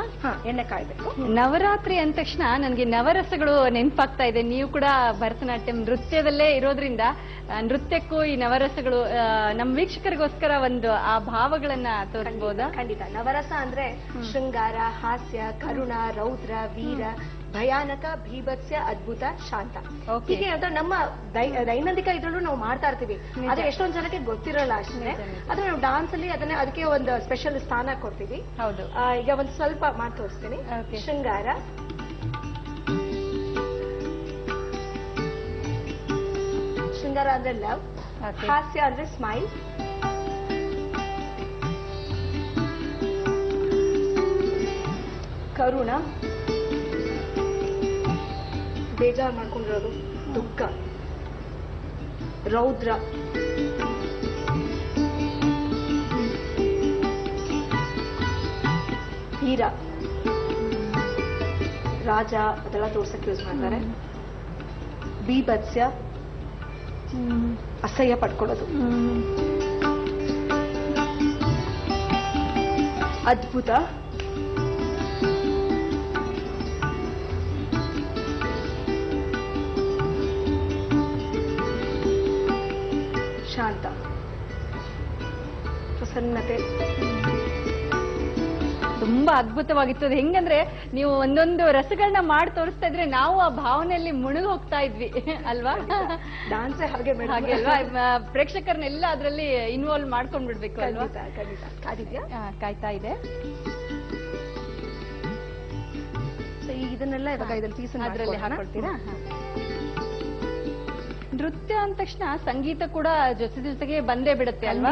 ಎಣ್ಣೆ ಕಾಯ್ಬೇಕು. ನವರಾತ್ರಿ ಅಂದ ತಕ್ಷಣ ನನ್ಗೆ ನವರಸಗಳು ನೆನಪಾಗ್ತಾ ಇದೆ. ನೀವು ಕೂಡ ಭರತನಾಟ್ಯಂ ನೃತ್ಯದಲ್ಲೇ ಇರೋದ್ರಿಂದ ನೃತ್ಯಕ್ಕೂ ಈ ನವರಸಗಳು ನಮ್ಮ ವೀಕ್ಷಕರಿಗೋಸ್ಕರ ಒಂದು ಆ ಭಾವಗಳನ್ನ ತೋರಿಸಬಹುದಾ? ಖಂಡಿತ. ನವರಸ ಅಂದ್ರೆ ಶೃಂಗಾರ, ಹಾಸ್ಯ, ಕರುಣ, ರೌದ್ರ, ವೀರ, ಭಯಾನಕ, ಭೀಭತ್ಸ್ಯ, ಅದ್ಭುತ, ಶಾಂತ. ಹೀಗೆ ಅಂತ ನಮ್ಮ ದೈನಂದಿಕ ಇದ್ರಲ್ಲೂ ನಾವು ಮಾಡ್ತಾ ಇರ್ತೀವಿ. ಆದ್ರೆ ಎಷ್ಟೊಂದ್ ಜನಕ್ಕೆ ಗೊತ್ತಿರಲ್ಲ ಅಷ್ಟೇ. ಆದ್ರೆ ನಾವು ಡಾನ್ಸ್ ಅಲ್ಲಿ ಅದಕ್ಕೆ ಒಂದು ಸ್ಪೆಷಲ್ ಸ್ಥಾನ ಕೊಡ್ತೀವಿ. ಹೌದು. ಈಗ ಒಂದು ಸ್ವಲ್ಪ ಮಾಡಿ ತೋರಿಸ್ತೀನಿ. ಶೃಂಗಾರ, ಶೃಂಗಾರ ಅಂದ್ರೆ ಲವ್, ಹಾಸ್ಯ ಅಂದ್ರೆ ಸ್ಮೈಲ್, ಕರುಣ ಬೇಜಾರು ಮಾಡ್ಕೊಂಡಿರೋದು, ದುಃಖ, ರೌದ್ರ, ವೀರ, ರಾಜ ಅದೆಲ್ಲ ತೋರ್ಸಕ್ಕೆ ಯೂಸ್ ಮಾಡ್ತಾರೆ. ಬೀಭತ್ಸ್ಯ, ಅಸಹ್ಯ ಪಡ್ಕೊಳ್ಳೋದು, ಅದ್ಭುತ, ಶಾಂತ, ಪ್ರಸನ್ನತೆ. ತುಂಬಾ ಅದ್ಭುತವಾಗಿತ್ತು. ಅದು ಹೆಂಗಂದ್ರೆ ನೀವು ಒಂದೊಂದು ರಸಗಳನ್ನ ಮಾಡಿ ತೋರಿಸ್ತಾ ಇದ್ರೆ ನಾವು ಆ ಭಾವನೆಯಲ್ಲಿ ಮುಳುಗಿ ಹೋಗ್ತಾ ಇದ್ವಿ ಅಲ್ವಾ? ಡಾನ್ಸ್ ಹಾಗೆ ಹಾಗೆ ಅಲ್ವಾ? ಪ್ರೇಕ್ಷಕರನ್ನೆಲ್ಲ ಅದರಲ್ಲಿ ಇನ್ವಾಲ್ವ್ ಮಾಡ್ಕೊಂಡ್ ಬಿಡ್ಬೇಕು ಅಲ್ವಾ? ಕಾದಿದ್ಯಾ? ಕಾಯ್ತಾ ಇದೆ. ಇದನ್ನೆಲ್ಲ ಇವಾಗ ಇದನ್ನ ಪೀಸ್ ಅದರಲ್ಲಿ ಹಾಕೊಳ್ತೀರಾ? ನೃತ್ಯ ಅಂದ ತಕ್ಷಣ ಸಂಗೀತ ಕೂಡ ಜೊತೆಗೆ ಬಂದೇ ಬಿಡುತ್ತೆ ಅಲ್ವಾ?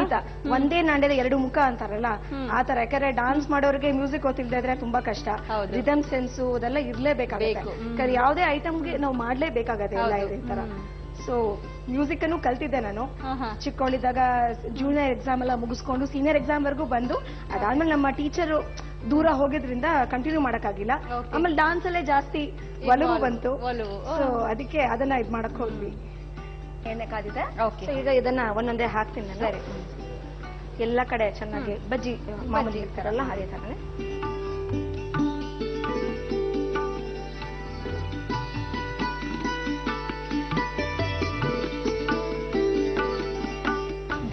ಒಂದೇ ನಾಣ್ಯದ ಎರಡು ಮುಖ ಅಂತಾರಲ್ಲ ಆ ತರ. ಯಾಕಂದ್ರೆ ಡಾನ್ಸ್ ಮಾಡೋರಿಗೆ ಮ್ಯೂಸಿಕ್ ಗೊತ್ತಿಲ್ಲದೆ ಇದ್ರೆ ತುಂಬಾ ಕಷ್ಟ. ರಿದಮ್ ಸೆನ್ಸು ಅದೆಲ್ಲ ಇರ್ಲೇಬೇಕಾಗುತ್ತೆ. ಯಾವ್ದೇ ಐಟಮ್ಗೆ ನಾವು ಮಾಡ್ಲೇಬೇಕಾಗತ್ತೆ ಎಲ್ಲ ಈ ತರ. ಸೊ ಮ್ಯೂಸಿಕ್ ಅನ್ನು ಕಲ್ತಿದ್ದೆ ನಾನು ಚಿಕ್ಕವಳಿದ್ದಾಗ. ಜೂನಿಯರ್ ಎಕ್ಸಾಮ್ ಎಲ್ಲ ಮುಗಿಸ್ಕೊಂಡು ಸೀನಿಯರ್ ಎಕ್ಸಾಮ್ ವರ್ಗೂ ಬಂದು ಅದಾದ್ಮೇಲೆ ನಮ್ಮ ಟೀಚರ್ ದೂರ ಹೋಗಿದ್ರಿಂದ ಕಂಟಿನ್ಯೂ ಮಾಡಕ್ಕಾಗಿಲ್ಲ. ಆಮೇಲೆ ಡಾನ್ಸ್ ಅಲ್ಲೇ ಜಾಸ್ತಿ ಒಲವು ಬಂತು. ಸೊ ಅದಕ್ಕೆ ಅದನ್ನ ಇದ್ ಮಾಡಕ್ ಹೋದ್ವಿ. ಎಣ್ಣೆ ಕಾದಿದೆ. ಈಗ ಇದನ್ನ ಒಂದೊಂದೇ ಹಾಕ್ತೀನಿ. ಸರಿ. ಎಲ್ಲ ಕಡೆ ಚೆನ್ನಾಗಿ ಬಜ್ಜಿ ಮಾಮೂಲಿ ಇರ್ತಾರಲ್ಲ ಅದೇ ತರನೇ.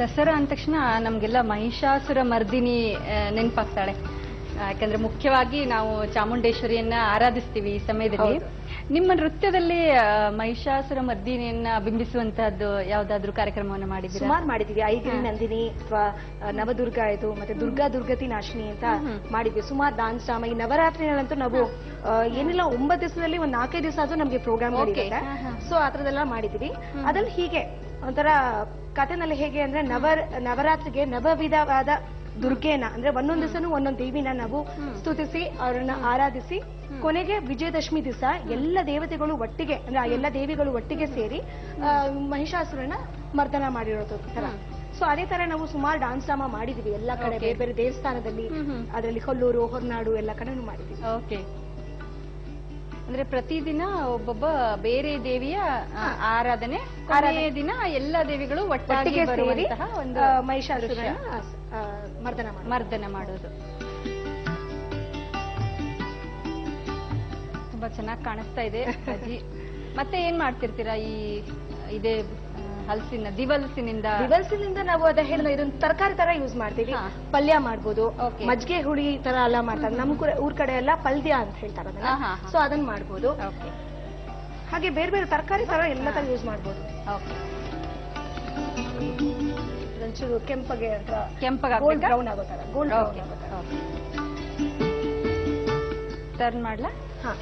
ದಸರಾ ಅಂದ ತಕ್ಷಣ ನಮ್ಗೆಲ್ಲ ಮಹಿಷಾಸುರ ಮರ್ದಿನಿ ನೆನಪಾಗ್ತಾಳೆ. ಯಾಕಂದ್ರೆ ಮುಖ್ಯವಾಗಿ ನಾವು ಚಾಮುಂಡೇಶ್ವರಿಯನ್ನ ಆರಾಧಿಸ್ತೀವಿ ಈ ಸಮಯದಲ್ಲಿ. ನಿಮ್ಮ ನೃತ್ಯದಲ್ಲಿ ಮಹಿಷಾಸುರ ಮರ್ದಿನಿಯನ್ನ ಬಿಂಬಿಸುವಂತಹದ್ದು ಯಾವ್ದಾದ್ರು ಕಾರ್ಯಕ್ರಮವನ್ನು ಮಾಡಿದ್ದೀರಾ? ಸುಮಾರು ಮಾಡಿದೀವಿ. ಐಗಿರಿ ನಂದಿನಿ ಅಥವಾ ನವದುರ್ಗ ಇದು, ಮತ್ತೆ ದುರ್ಗಾ ದುರ್ಗತಿ ನಾಶಿನಿ ಅಂತ ಮಾಡಿದ್ವಿ. ಸುಮಾರು ಡಾನ್ಸ್ ಡ್ರಾಮಾ. ಈ ನವರಾತ್ರಿನಲ್ಲಂತೂ ನಾವು ಏನಿಲ್ಲ 9 ದಿವಸದಲ್ಲಿ ಒಂದು 4-5 ದಿವಸ ಆದ್ರೂ ನಮ್ಗೆ ಪ್ರೋಗ್ರಾಮ್ ಇರುತ್ತೆ. ಸೊ ಆ ಥರದೆಲ್ಲ ಮಾಡಿದೀವಿ. ಅದ್ರಲ್ಲಿ ಹೀಗೆ ಒಂಥರ ಕಥೆನಲ್ಲಿ ಹೇಗೆ ಅಂದ್ರೆ ನವರಾತ್ರಿಗೆ ನವವಿಧವಾದ ದುರ್ಗೆನ ಅಂದ್ರೆ ಒಂದೊಂದ್ ದಿವಸನೂ ಒಂದೊಂದು ದೇವಿನ ನಾವು ಸ್ತುತಿಸಿ ಅವ್ರನ್ನ ಆರಾಧಿಸಿ ಕೊನೆಗೆ ವಿಜಯದಶಮಿ ದಿವಸ ಎಲ್ಲ ದೇವತೆಗಳು ಒಟ್ಟಿಗೆ ಅಂದ್ರೆ ಆ ಎಲ್ಲ ದೇವಿಗಳು ಒಟ್ಟಿಗೆ ಸೇರಿ ಮಹಿಷಾಸುರನ ಮರ್ದನ ಮಾಡಿರೋದು ತರ. ಸೊ ಅದೇ ತರ ನಾವು ಸುಮಾರು ಡಾನ್ಸ್ ಡ್ರಾಮಾ ಮಾಡಿದೀವಿ ಎಲ್ಲ ಕಡೆ, ಬೇರೆ ಬೇರೆ ದೇವಸ್ಥಾನದಲ್ಲಿ, ಅದರಲ್ಲಿ ಕೊಲ್ಲೂರು, ಹೊರನಾಡು ಎಲ್ಲ ಕಡೆನೂ ಮಾಡಿದೀವಿ. ಓಕೆ. ಅಂದ್ರೆ ಪ್ರತಿದಿನ ಒಬ್ಬೊಬ್ಬ ಬೇರೆ ದೇವಿಯ ಆರಾಧನೆ, ಕೊನೆಯ ದಿನ ಎಲ್ಲ ದೇವಿಗಳು ಒಟ್ಟಿಗೆ ಬರುವಂತಹ ಒಂದು ಮಹಿಷಾಸುರನ ಮರ್ದನ ಮಾಡೋದು. ತುಂಬಾ ಚೆನ್ನಾಗಿ ಕಾಣಿಸ್ತಾ ಇದೆ ಅಜ್ಜಿ. ಮತ್ತೆ ಏನ್ ಮಾಡ್ತಿರ್ತೀರಾ ಈ ಇದೇ ಹಲಸಿನ ದಿವಲ್ಸಿನಿಂದ ನಾವು ಅದ ಹೇಳಿದ ಇದೊಂದು ತರಕಾರಿ ತರ ಯೂಸ್ ಮಾಡ್ತೀವಿ. ಪಲ್ಯ ಮಾಡ್ಬೋದು, ಮಜ್ಜಿಗೆ ಹುಳಿ ತರ ಎಲ್ಲ ಮಾಡ್ತಾರೆ. ನಮ್ ಊರ್ ಕಡೆ ಎಲ್ಲ ಪಲ್ಯ ಅಂತ ಹೇಳ್ತಾರೆ ಅದನ್ನ. ಸೊ ಅದನ್ನ ಮಾಡ್ಬೋದು. ಹಾಗೆ ಬೇರೆ ಬೇರೆ ತರಕಾರಿ ತರ ಎಲ್ಲ ತರ ಯೂಸ್ ಮಾಡ್ಬೋದು. ಒಂಚೂರು ಕೆಂಪಗೆ ಗೋಲ್ಡ್ ಬ್ರೌನ್ ಆಗೋ ತರ, ಗೋಲ್ಡ್ ಬ್ರೌನ್ ಆಗೋ ತರ ಟರ್ನ್ ಮಾಡ್ಲಾ? ಹಾ.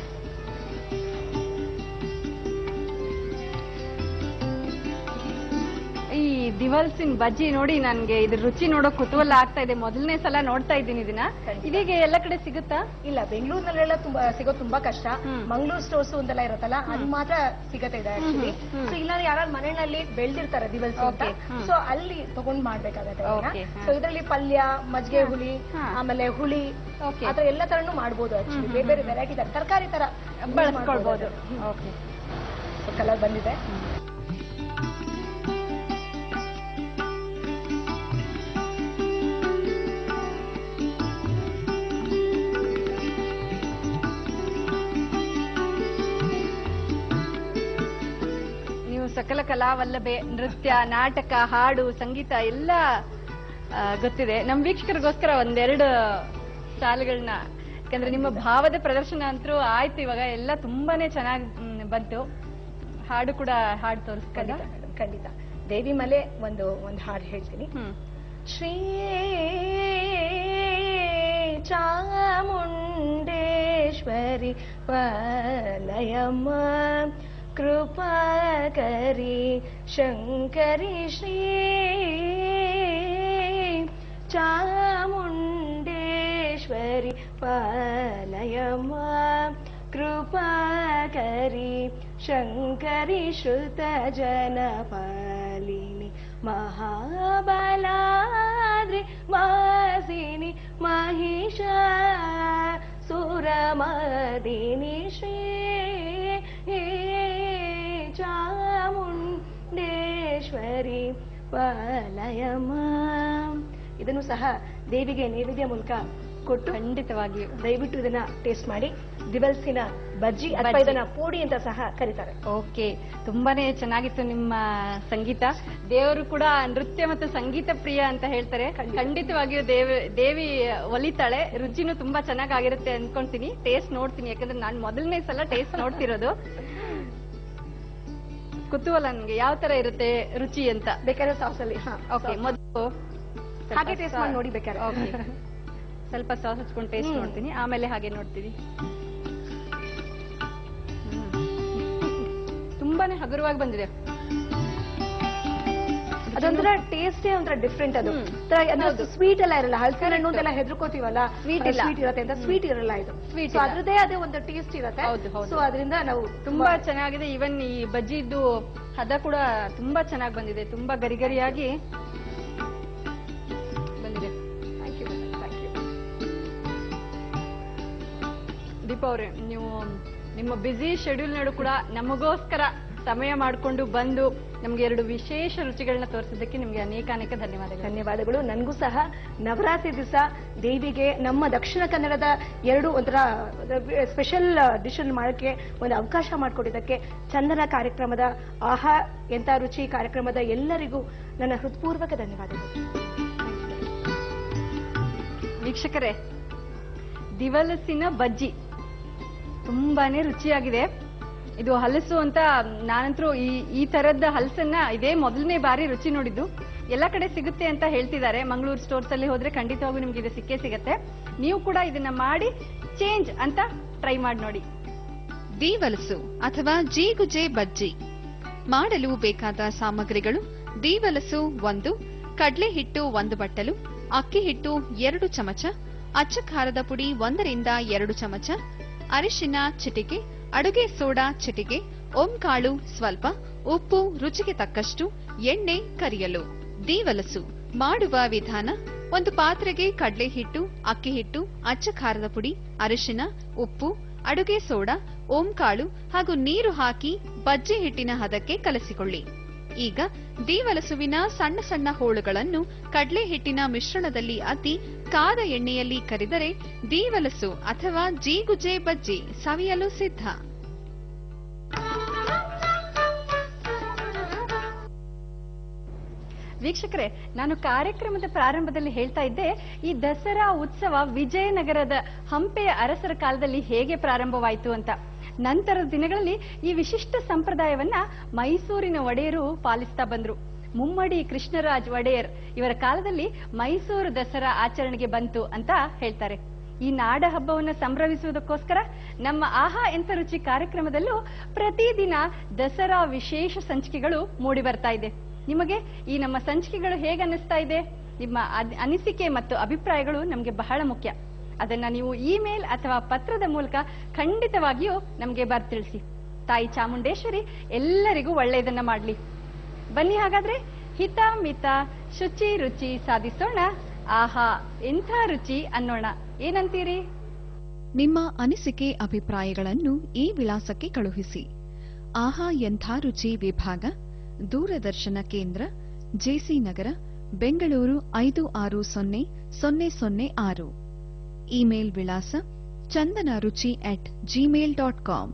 ಈ ದಿವಲ್ಸಿನ ಬಜ್ಜಿ ನೋಡಿ ನನ್ಗೆ ಇದ್ರ ರುಚಿ ನೋಡೋ ಕುತೂಹಲ ಆಗ್ತಾ ಇದೆ. ಮೊದಲನೇ ಸಲ ನೋಡ್ತಾ ಇದ್ದೀನಿ ಇದನ್ನ. ಇದೀಗ ಎಲ್ಲ ಕಡೆ ಸಿಗುತ್ತಾ? ಇಲ್ಲ, ಬೆಂಗಳೂರಿನಲ್ಲೆಲ್ಲ ಸಿಗೋದು ತುಂಬಾ ಕಷ್ಟ. ಮಂಗಳೂರು ಸ್ಟೋರ್ಸ್ ಅಂತೆಲ್ಲ ಇರುತ್ತಲ್ಲ, ಅದು ಮಾತ್ರ ಸಿಗತ್ತೆ ಇದೆ ಆಕ್ಚುಲಿ. ಸೊ ಇಲ್ಲ ಯಾರು ಮನೆಯಲ್ಲಿ ಬೆಳೆದಿರ್ತಾರೆ ದಿವಲ್ಸಿ ಅಂತ, ಸೊ ಅಲ್ಲಿ ತಗೊಂಡ್ ಮಾಡ್ಬೇಕಾಗತ್ತೆ. ಸೊ ಇದರಲ್ಲಿ ಪಲ್ಯ, ಮಜ್ಜಿಗೆ ಹುಳಿ, ಆಮೇಲೆ ಹುಳಿ, ಆತರ ಎಲ್ಲ ತರನು ಮಾಡ್ಬೋದು. ಆಕ್ಚುಲಿ ಬೇರೆ ಬೇರೆ ವೆರೈಟಿ ತರಕಾರಿ ತರ ಬಳಸ್ಕೊಳ್ಬಹುದು. ಕಲರ್ ಬಂದಿದೆ. ಸಕಲ ಕಲಾವಲ್ಲಭೆ, ನೃತ್ಯ, ನಾಟಕ, ಹಾಡು, ಸಂಗೀತ ಎಲ್ಲ ಗೊತ್ತಿದೆ. ನಮ್ ವೀಕ್ಷಕರಿಗೋಸ್ಕರ ಒಂದೆರಡು ಸಾಲುಗಳನ್ನ, ಯಾಕಂದ್ರೆ ನಿಮ್ಮ ಭಾವದ ಪ್ರದರ್ಶನ ಅಂತೂ ಆಯ್ತು. ಇವಾಗ ಎಲ್ಲ ತುಂಬಾನೇ ಚೆನ್ನಾಗಿ ಬಂತು. ಹಾಡು ಕೂಡ ಹಾಡು ತೋರಿಸ್ಕೊಂಡ. ಖಂಡಿತ. ದೇವಿ ಮಲೆ ಒಂದು ಹಾಡು ಹೇಳ್ತೀನಿ. ಶ್ರೀ ಚಾಮುಂಡೇಶ್ವರಿ ವಲಯಮ್ಮ ಕೃಪಾಕರಿ ಶಂಕರಿ ಶ್ರೀ ಚಾಮುಂಡೇಶ್ವರಿ ಪಾಲಯಮ್ಮ ಕೃಪಾಕರಿ ಶಂಕರಿ ಶ್ರುತ ಜನ ಪಾಲಿನಿ ಮಹಾಬಲಾದ್ರಿ ಮಾಸಿನಿ ಮಹಿಷ ಸುರಮದಿನಿ ಶ್ರೀ ಚಾಮುಂಡೇಶ್ವರಿ ವಲಯಮ್ಮ. ಇದನ್ನು ಸಹ ದೇವಿಗೆ ನೈವೇದ್ಯ ಮೂಲಕ ಕೊಟ್ಟು ಖಂಡಿತವಾಗಿಯೂ ದಯವಿಟ್ಟು ಇದನ್ನ ಟೇಸ್ಟ್ ಮಾಡಿ. ದಿವಲ್ಸಿನ ಬಜ್ಜಿ ಅಥವಾ ಇದನ್ನ ಪೋಡಿ ಅಂತ ಸಹ ಕರೀತಾರೆ. ಓಕೆ, ತುಂಬಾನೇ ಚೆನ್ನಾಗಿತ್ತು ನಿಮ್ಮ ಸಂಗೀತ. ದೇವರು ಕೂಡ ನೃತ್ಯ ಮತ್ತು ಸಂಗೀತ ಪ್ರಿಯ ಅಂತ ಹೇಳ್ತಾರೆ. ಖಂಡಿತವಾಗಿಯೂ ದೇವಿ ಒಲಿತಾಳೆ. ರುಚಿನೂ ತುಂಬಾ ಚೆನ್ನಾಗಿರುತ್ತೆ ಅನ್ಕೊಂತೀನಿ. ಟೇಸ್ಟ್ ನೋಡ್ತೀನಿ, ಯಾಕಂದ್ರೆ ನಾನು ಮೊದಲನೇ ಸಲ ಟೇಸ್ಟ್ ನೋಡ್ತಿರೋದು. ಕುತೂಹಲ ನನ್ಗೆ ಯಾವ ತರ ಇರುತ್ತೆ ರುಚಿ ಅಂತ. ಬೇಕಾದ್ರೆ ಸಾಸ್ ಅಲ್ಲಿ ಓಕೆ, ಮೊದಲು ಹಾಗೆ ಟೇಸ್ಟ್ ಮಾಡಿ ನೋಡಿ ಬೇಕಾದ್ರೆ. ಓಕೆ, ಸ್ವಲ್ಪ ಸಾಸ್ ಹಚ್ಕೊಂಡು ಟೇಸ್ಟ್ ನೋಡ್ತೀನಿ, ಆಮೇಲೆ ಹಾಗೆ ನೋಡ್ತೀನಿ. ತುಂಬಾನೇ ಹಗುರವಾಗಿ ಬಂದಿದೆ. ಅದೊಂಥರ ಟೇಸ್ಟೇ ಒಂಥರ ಡಿಫ್ರೆಂಟ್. ಅದು ಸ್ವೀಟ್ ಎಲ್ಲ ಇರಲ್ಲ. ಹಲಸಿನ ಹಣ್ಣು ಅಂತೆಲ್ಲ ಹೆದರ್ಕೋತೀವಲ್ಲ, ಸ್ವೀಟ್ ಇರುತ್ತೆ ಅಂತ. ಸ್ವೀಟ್ ಇರಲ್ಲ ಇದು. ಸ್ವೀಟ್ ಅದ್ರದೇ ಅದೇ ಒಂದು ಟೇಸ್ಟ್ ಇರುತ್ತೆ. ಸೊ ಅದರಿಂದ ನಾವು ತುಂಬಾ ಚೆನ್ನಾಗಿದೆ. ಈವನ್ ಈ ಬಜ್ಜಿದ್ದು ಹದ ಕೂಡ ತುಂಬಾ ಚೆನ್ನಾಗಿ ಬಂದಿದೆ. ತುಂಬಾ ಗರಿಗರಿಯಾಗಿ ಬಂದಿದೆ. ದೀಪಾ ಅವರೇ, ನೀವು ನಿಮ್ಮ ಬ್ಯುಸಿ ಶೆಡ್ಯೂಲ್ ನಡು ಕೂಡ ನಮಗೋಸ್ಕರ ಸಮಯ ಮಾಡಿಕೊಂಡು ಬಂದು ನಮ್ಗೆ 2 ವಿಶೇಷ ರುಚಿಗಳನ್ನ ತೋರಿಸಿದ್ದಕ್ಕೆ ನಿಮ್ಗೆ ಅನೇಕ ಧನ್ಯವಾದಗಳು. ನನಗೂ ಸಹ ನವರಾತ್ರಿ ದಿವಸ ದೇವಿಗೆ ನಮ್ಮ ದಕ್ಷಿಣ ಕನ್ನಡದ 2 ಒಂಥರ ಸ್ಪೆಷಲ್ ಡಿಶ್ ಅನ್ನು ಮಾಡೋಕ್ಕೆ ಒಂದು ಅವಕಾಶ ಮಾಡಿಕೊಟ್ಟಿದ್ದಕ್ಕೆ ಚಂದನ ಕಾರ್ಯಕ್ರಮದ ಆಹಾ ಎಂತ ರುಚಿ ಕಾರ್ಯಕ್ರಮದ ಎಲ್ಲರಿಗೂ ನನ್ನ ಹೃತ್ಪೂರ್ವಕ ಧನ್ಯವಾದಗಳು. ವೀಕ್ಷಕರೇ, ದಿವಲಸಿನ ಬಜ್ಜಿ ತುಂಬಾನೇ ರುಚಿಯಾಗಿದೆ. ಇದು ಹಲಸು ಅಂತ ನಾನಂತರೂ ಈ ತರದ ಹಲಸನ್ನ ಇದೇ ಮೊದಲನೇ ಬಾರಿ ರುಚಿ ನೋಡಿದ್ದು. ಎಲ್ಲ ಕಡೆ ಸಿಗುತ್ತೆ ಅಂತ ಹೇಳ್ತಿದ್ದಾರೆ. ಮಂಗಳೂರು ಸ್ಟೋರ್ಸ್ ಅಲ್ಲಿ ಹೋದ್ರೆ ಖಂಡಿತವಾಗೂ ನಿಮ್ಗೆ ಇದು ಸಿಕ್ಕೇ ಸಿಗತ್ತೆ. ನೀವು ಕೂಡ ಇದನ್ನ ಮಾಡಿ ಚೇಂಜ್ ಅಂತ ಟ್ರೈ ಮಾಡಿ ನೋಡಿ. ದೀವಲಸು ಅಥವಾ ಜೀಗುಜೆ ಬಜ್ಜಿ ಮಾಡಲು ಬೇಕಾದ ಸಾಮಗ್ರಿಗಳು: ದೀವಲಸು 1, ಕಡಲೆ ಹಿಟ್ಟು 1 ಬಟ್ಟಲು, ಅಕ್ಕಿ ಹಿಟ್ಟು 2 ಚಮಚ, ಅಚ್ಚ ಖಾರದ ಪುಡಿ 1 ರಿಂದ 2 ಚಮಚ, ಅರಿಶಿನ ಚಿಟಿಕೆ, ಅಡುಗೆ ಸೋಡಾ ಚಿಟಿಕೆ, ಓಂಕಾಳು ಸ್ವಲ್ಪ, ಉಪ್ಪು ರುಚಿಗೆ ತಕ್ಕಷ್ಟು, ಎಣ್ಣೆ ಕರಿಯಲು. ದೀವಲಸು ಮಾಡುವ ವಿಧಾನ: ಒಂದು ಪಾತ್ರೆಗೆ ಕಡಲೆ ಹಿಟ್ಟು, ಅಕ್ಕಿ ಹಿಟ್ಟು, ಅಚ್ಚ ಖಾರದ ಪುಡಿ, ಅರಿಶಿನ, ಉಪ್ಪು, ಅಡುಗೆ ಸೋಡಾ, ಓಂಕಾಳು ಹಾಗೂ ನೀರು ಹಾಕಿ ಬಜ್ಜಿ ಹಿಟ್ಟಿನ ಹದಕ್ಕೆ ಕಲಸಿಕೊಳ್ಳಿ. ಈಗ ದೀವಲಸುವಿನ ಸಣ್ಣ ಸಣ್ಣ ಹೋಳುಗಳನ್ನು ಕಡಲೆ ಹಿಟ್ಟಿನ ಮಿಶ್ರಣದಲ್ಲಿ ಅದ್ದಿ ಕಾದ ಎಣ್ಣೆಯಲ್ಲಿ ಕರಿದರೆ ದೀವಲಸು ಅಥವಾ ಜೀಗುಜೆ ಬಜ್ಜಿ ಸವಿಯಲು ಸಿದ್ಧ. ವೀಕ್ಷಕರೇ, ನಾನು ಕಾರ್ಯಕ್ರಮದ ಪ್ರಾರಂಭದಲ್ಲಿ ಹೇಳ್ತಾ ಇದ್ದೆ, ಈ ದಸರಾ ಉತ್ಸವ ವಿಜಯನಗರದ ಹಂಪೆಯ ಅರಸರ ಕಾಲದಲ್ಲಿ ಹೇಗೆ ಪ್ರಾರಂಭವಾಯಿತು ಅಂತ. ನಂತರದ ದಿನಗಳಲ್ಲಿ ಈ ವಿಶಿಷ್ಟ ಸಂಪ್ರದಾಯವನ್ನ ಮೈಸೂರಿನ ಒಡೆಯರು ಪಾಲಿಸ್ತಾ ಬಂದ್ರು. ಮುಮ್ಮಡಿ ಕೃಷ್ಣರಾಜ್ ಒಡೆಯರ್ ಇವರ ಕಾಲದಲ್ಲಿ ಮೈಸೂರು ದಸರಾ ಆಚರಣೆಗೆ ಬಂತು ಅಂತ ಹೇಳ್ತಾರೆ. ಈ ನಾಡ ಹಬ್ಬವನ್ನ ಸಂಭ್ರಮಿಸುವುದಕ್ಕೋಸ್ಕರ ನಮ್ಮ ಆಹಾ ಎಂಥ ರುಚಿ ಕಾರ್ಯಕ್ರಮದಲ್ಲೂ ಪ್ರತಿದಿನ ದಸರಾ ವಿಶೇಷ ಸಂಚಿಕೆಗಳು ಮೂಡಿ ಬರ್ತಾ ಇದೆ. ನಿಮಗೆ ಈ ನಮ್ಮ ಸಂಚಿಕೆಗಳು ಹೇಗೆ ಅನ್ನಿಸ್ತಾ ಇದೆ? ನಿಮ್ಮ ಅನಿಸಿಕೆ ಮತ್ತು ಅಭಿಪ್ರಾಯಗಳು ನಮಗೆ ಬಹಳ ಮುಖ್ಯ. ಅದನ್ನ ನೀವು ಇಮೇಲ್ ಅಥವಾ ಪತ್ರದ ಮೂಲಕ ಖಂಡಿತವಾಗಿಯೂ ನಮಗೆ ಬರ್ತಿಳಿಸಿ. ತಾಯಿ ಚಾಮುಂಡೇಶ್ವರಿ ಎಲ್ಲರಿಗೂ ಒಳ್ಳೆಯದನ್ನ ಮಾಡ್ಲಿ. ಬನ್ನಿ ಹಾಗಾದ್ರೆ ಹಿತ ಮಿತ ಶುಚಿ ರುಚಿ ಸಾಧಿಸೋಣ. ಆಹಾ ಎಂಥ ರುಚಿ ಅನ್ನೋಣ. ಏನಂತೀರಿ? ನಿಮ್ಮ ಅನಿಸಿಕೆ ಅಭಿಪ್ರಾಯಗಳನ್ನು ಈ ವಿಳಾಸಕ್ಕೆ ಕಳುಹಿಸಿ. ಆಹಾ ಎಂಥ ರುಚಿ ವಿಭಾಗ, ದೂರದರ್ಶನ ಕೇಂದ್ರ, ಜೆಸಿ ನಗರ, ಬೆಂಗಳೂರು 560006. ಇಮೇಲ್ ವಿಳಾಸ chandanruchi@gmail.com.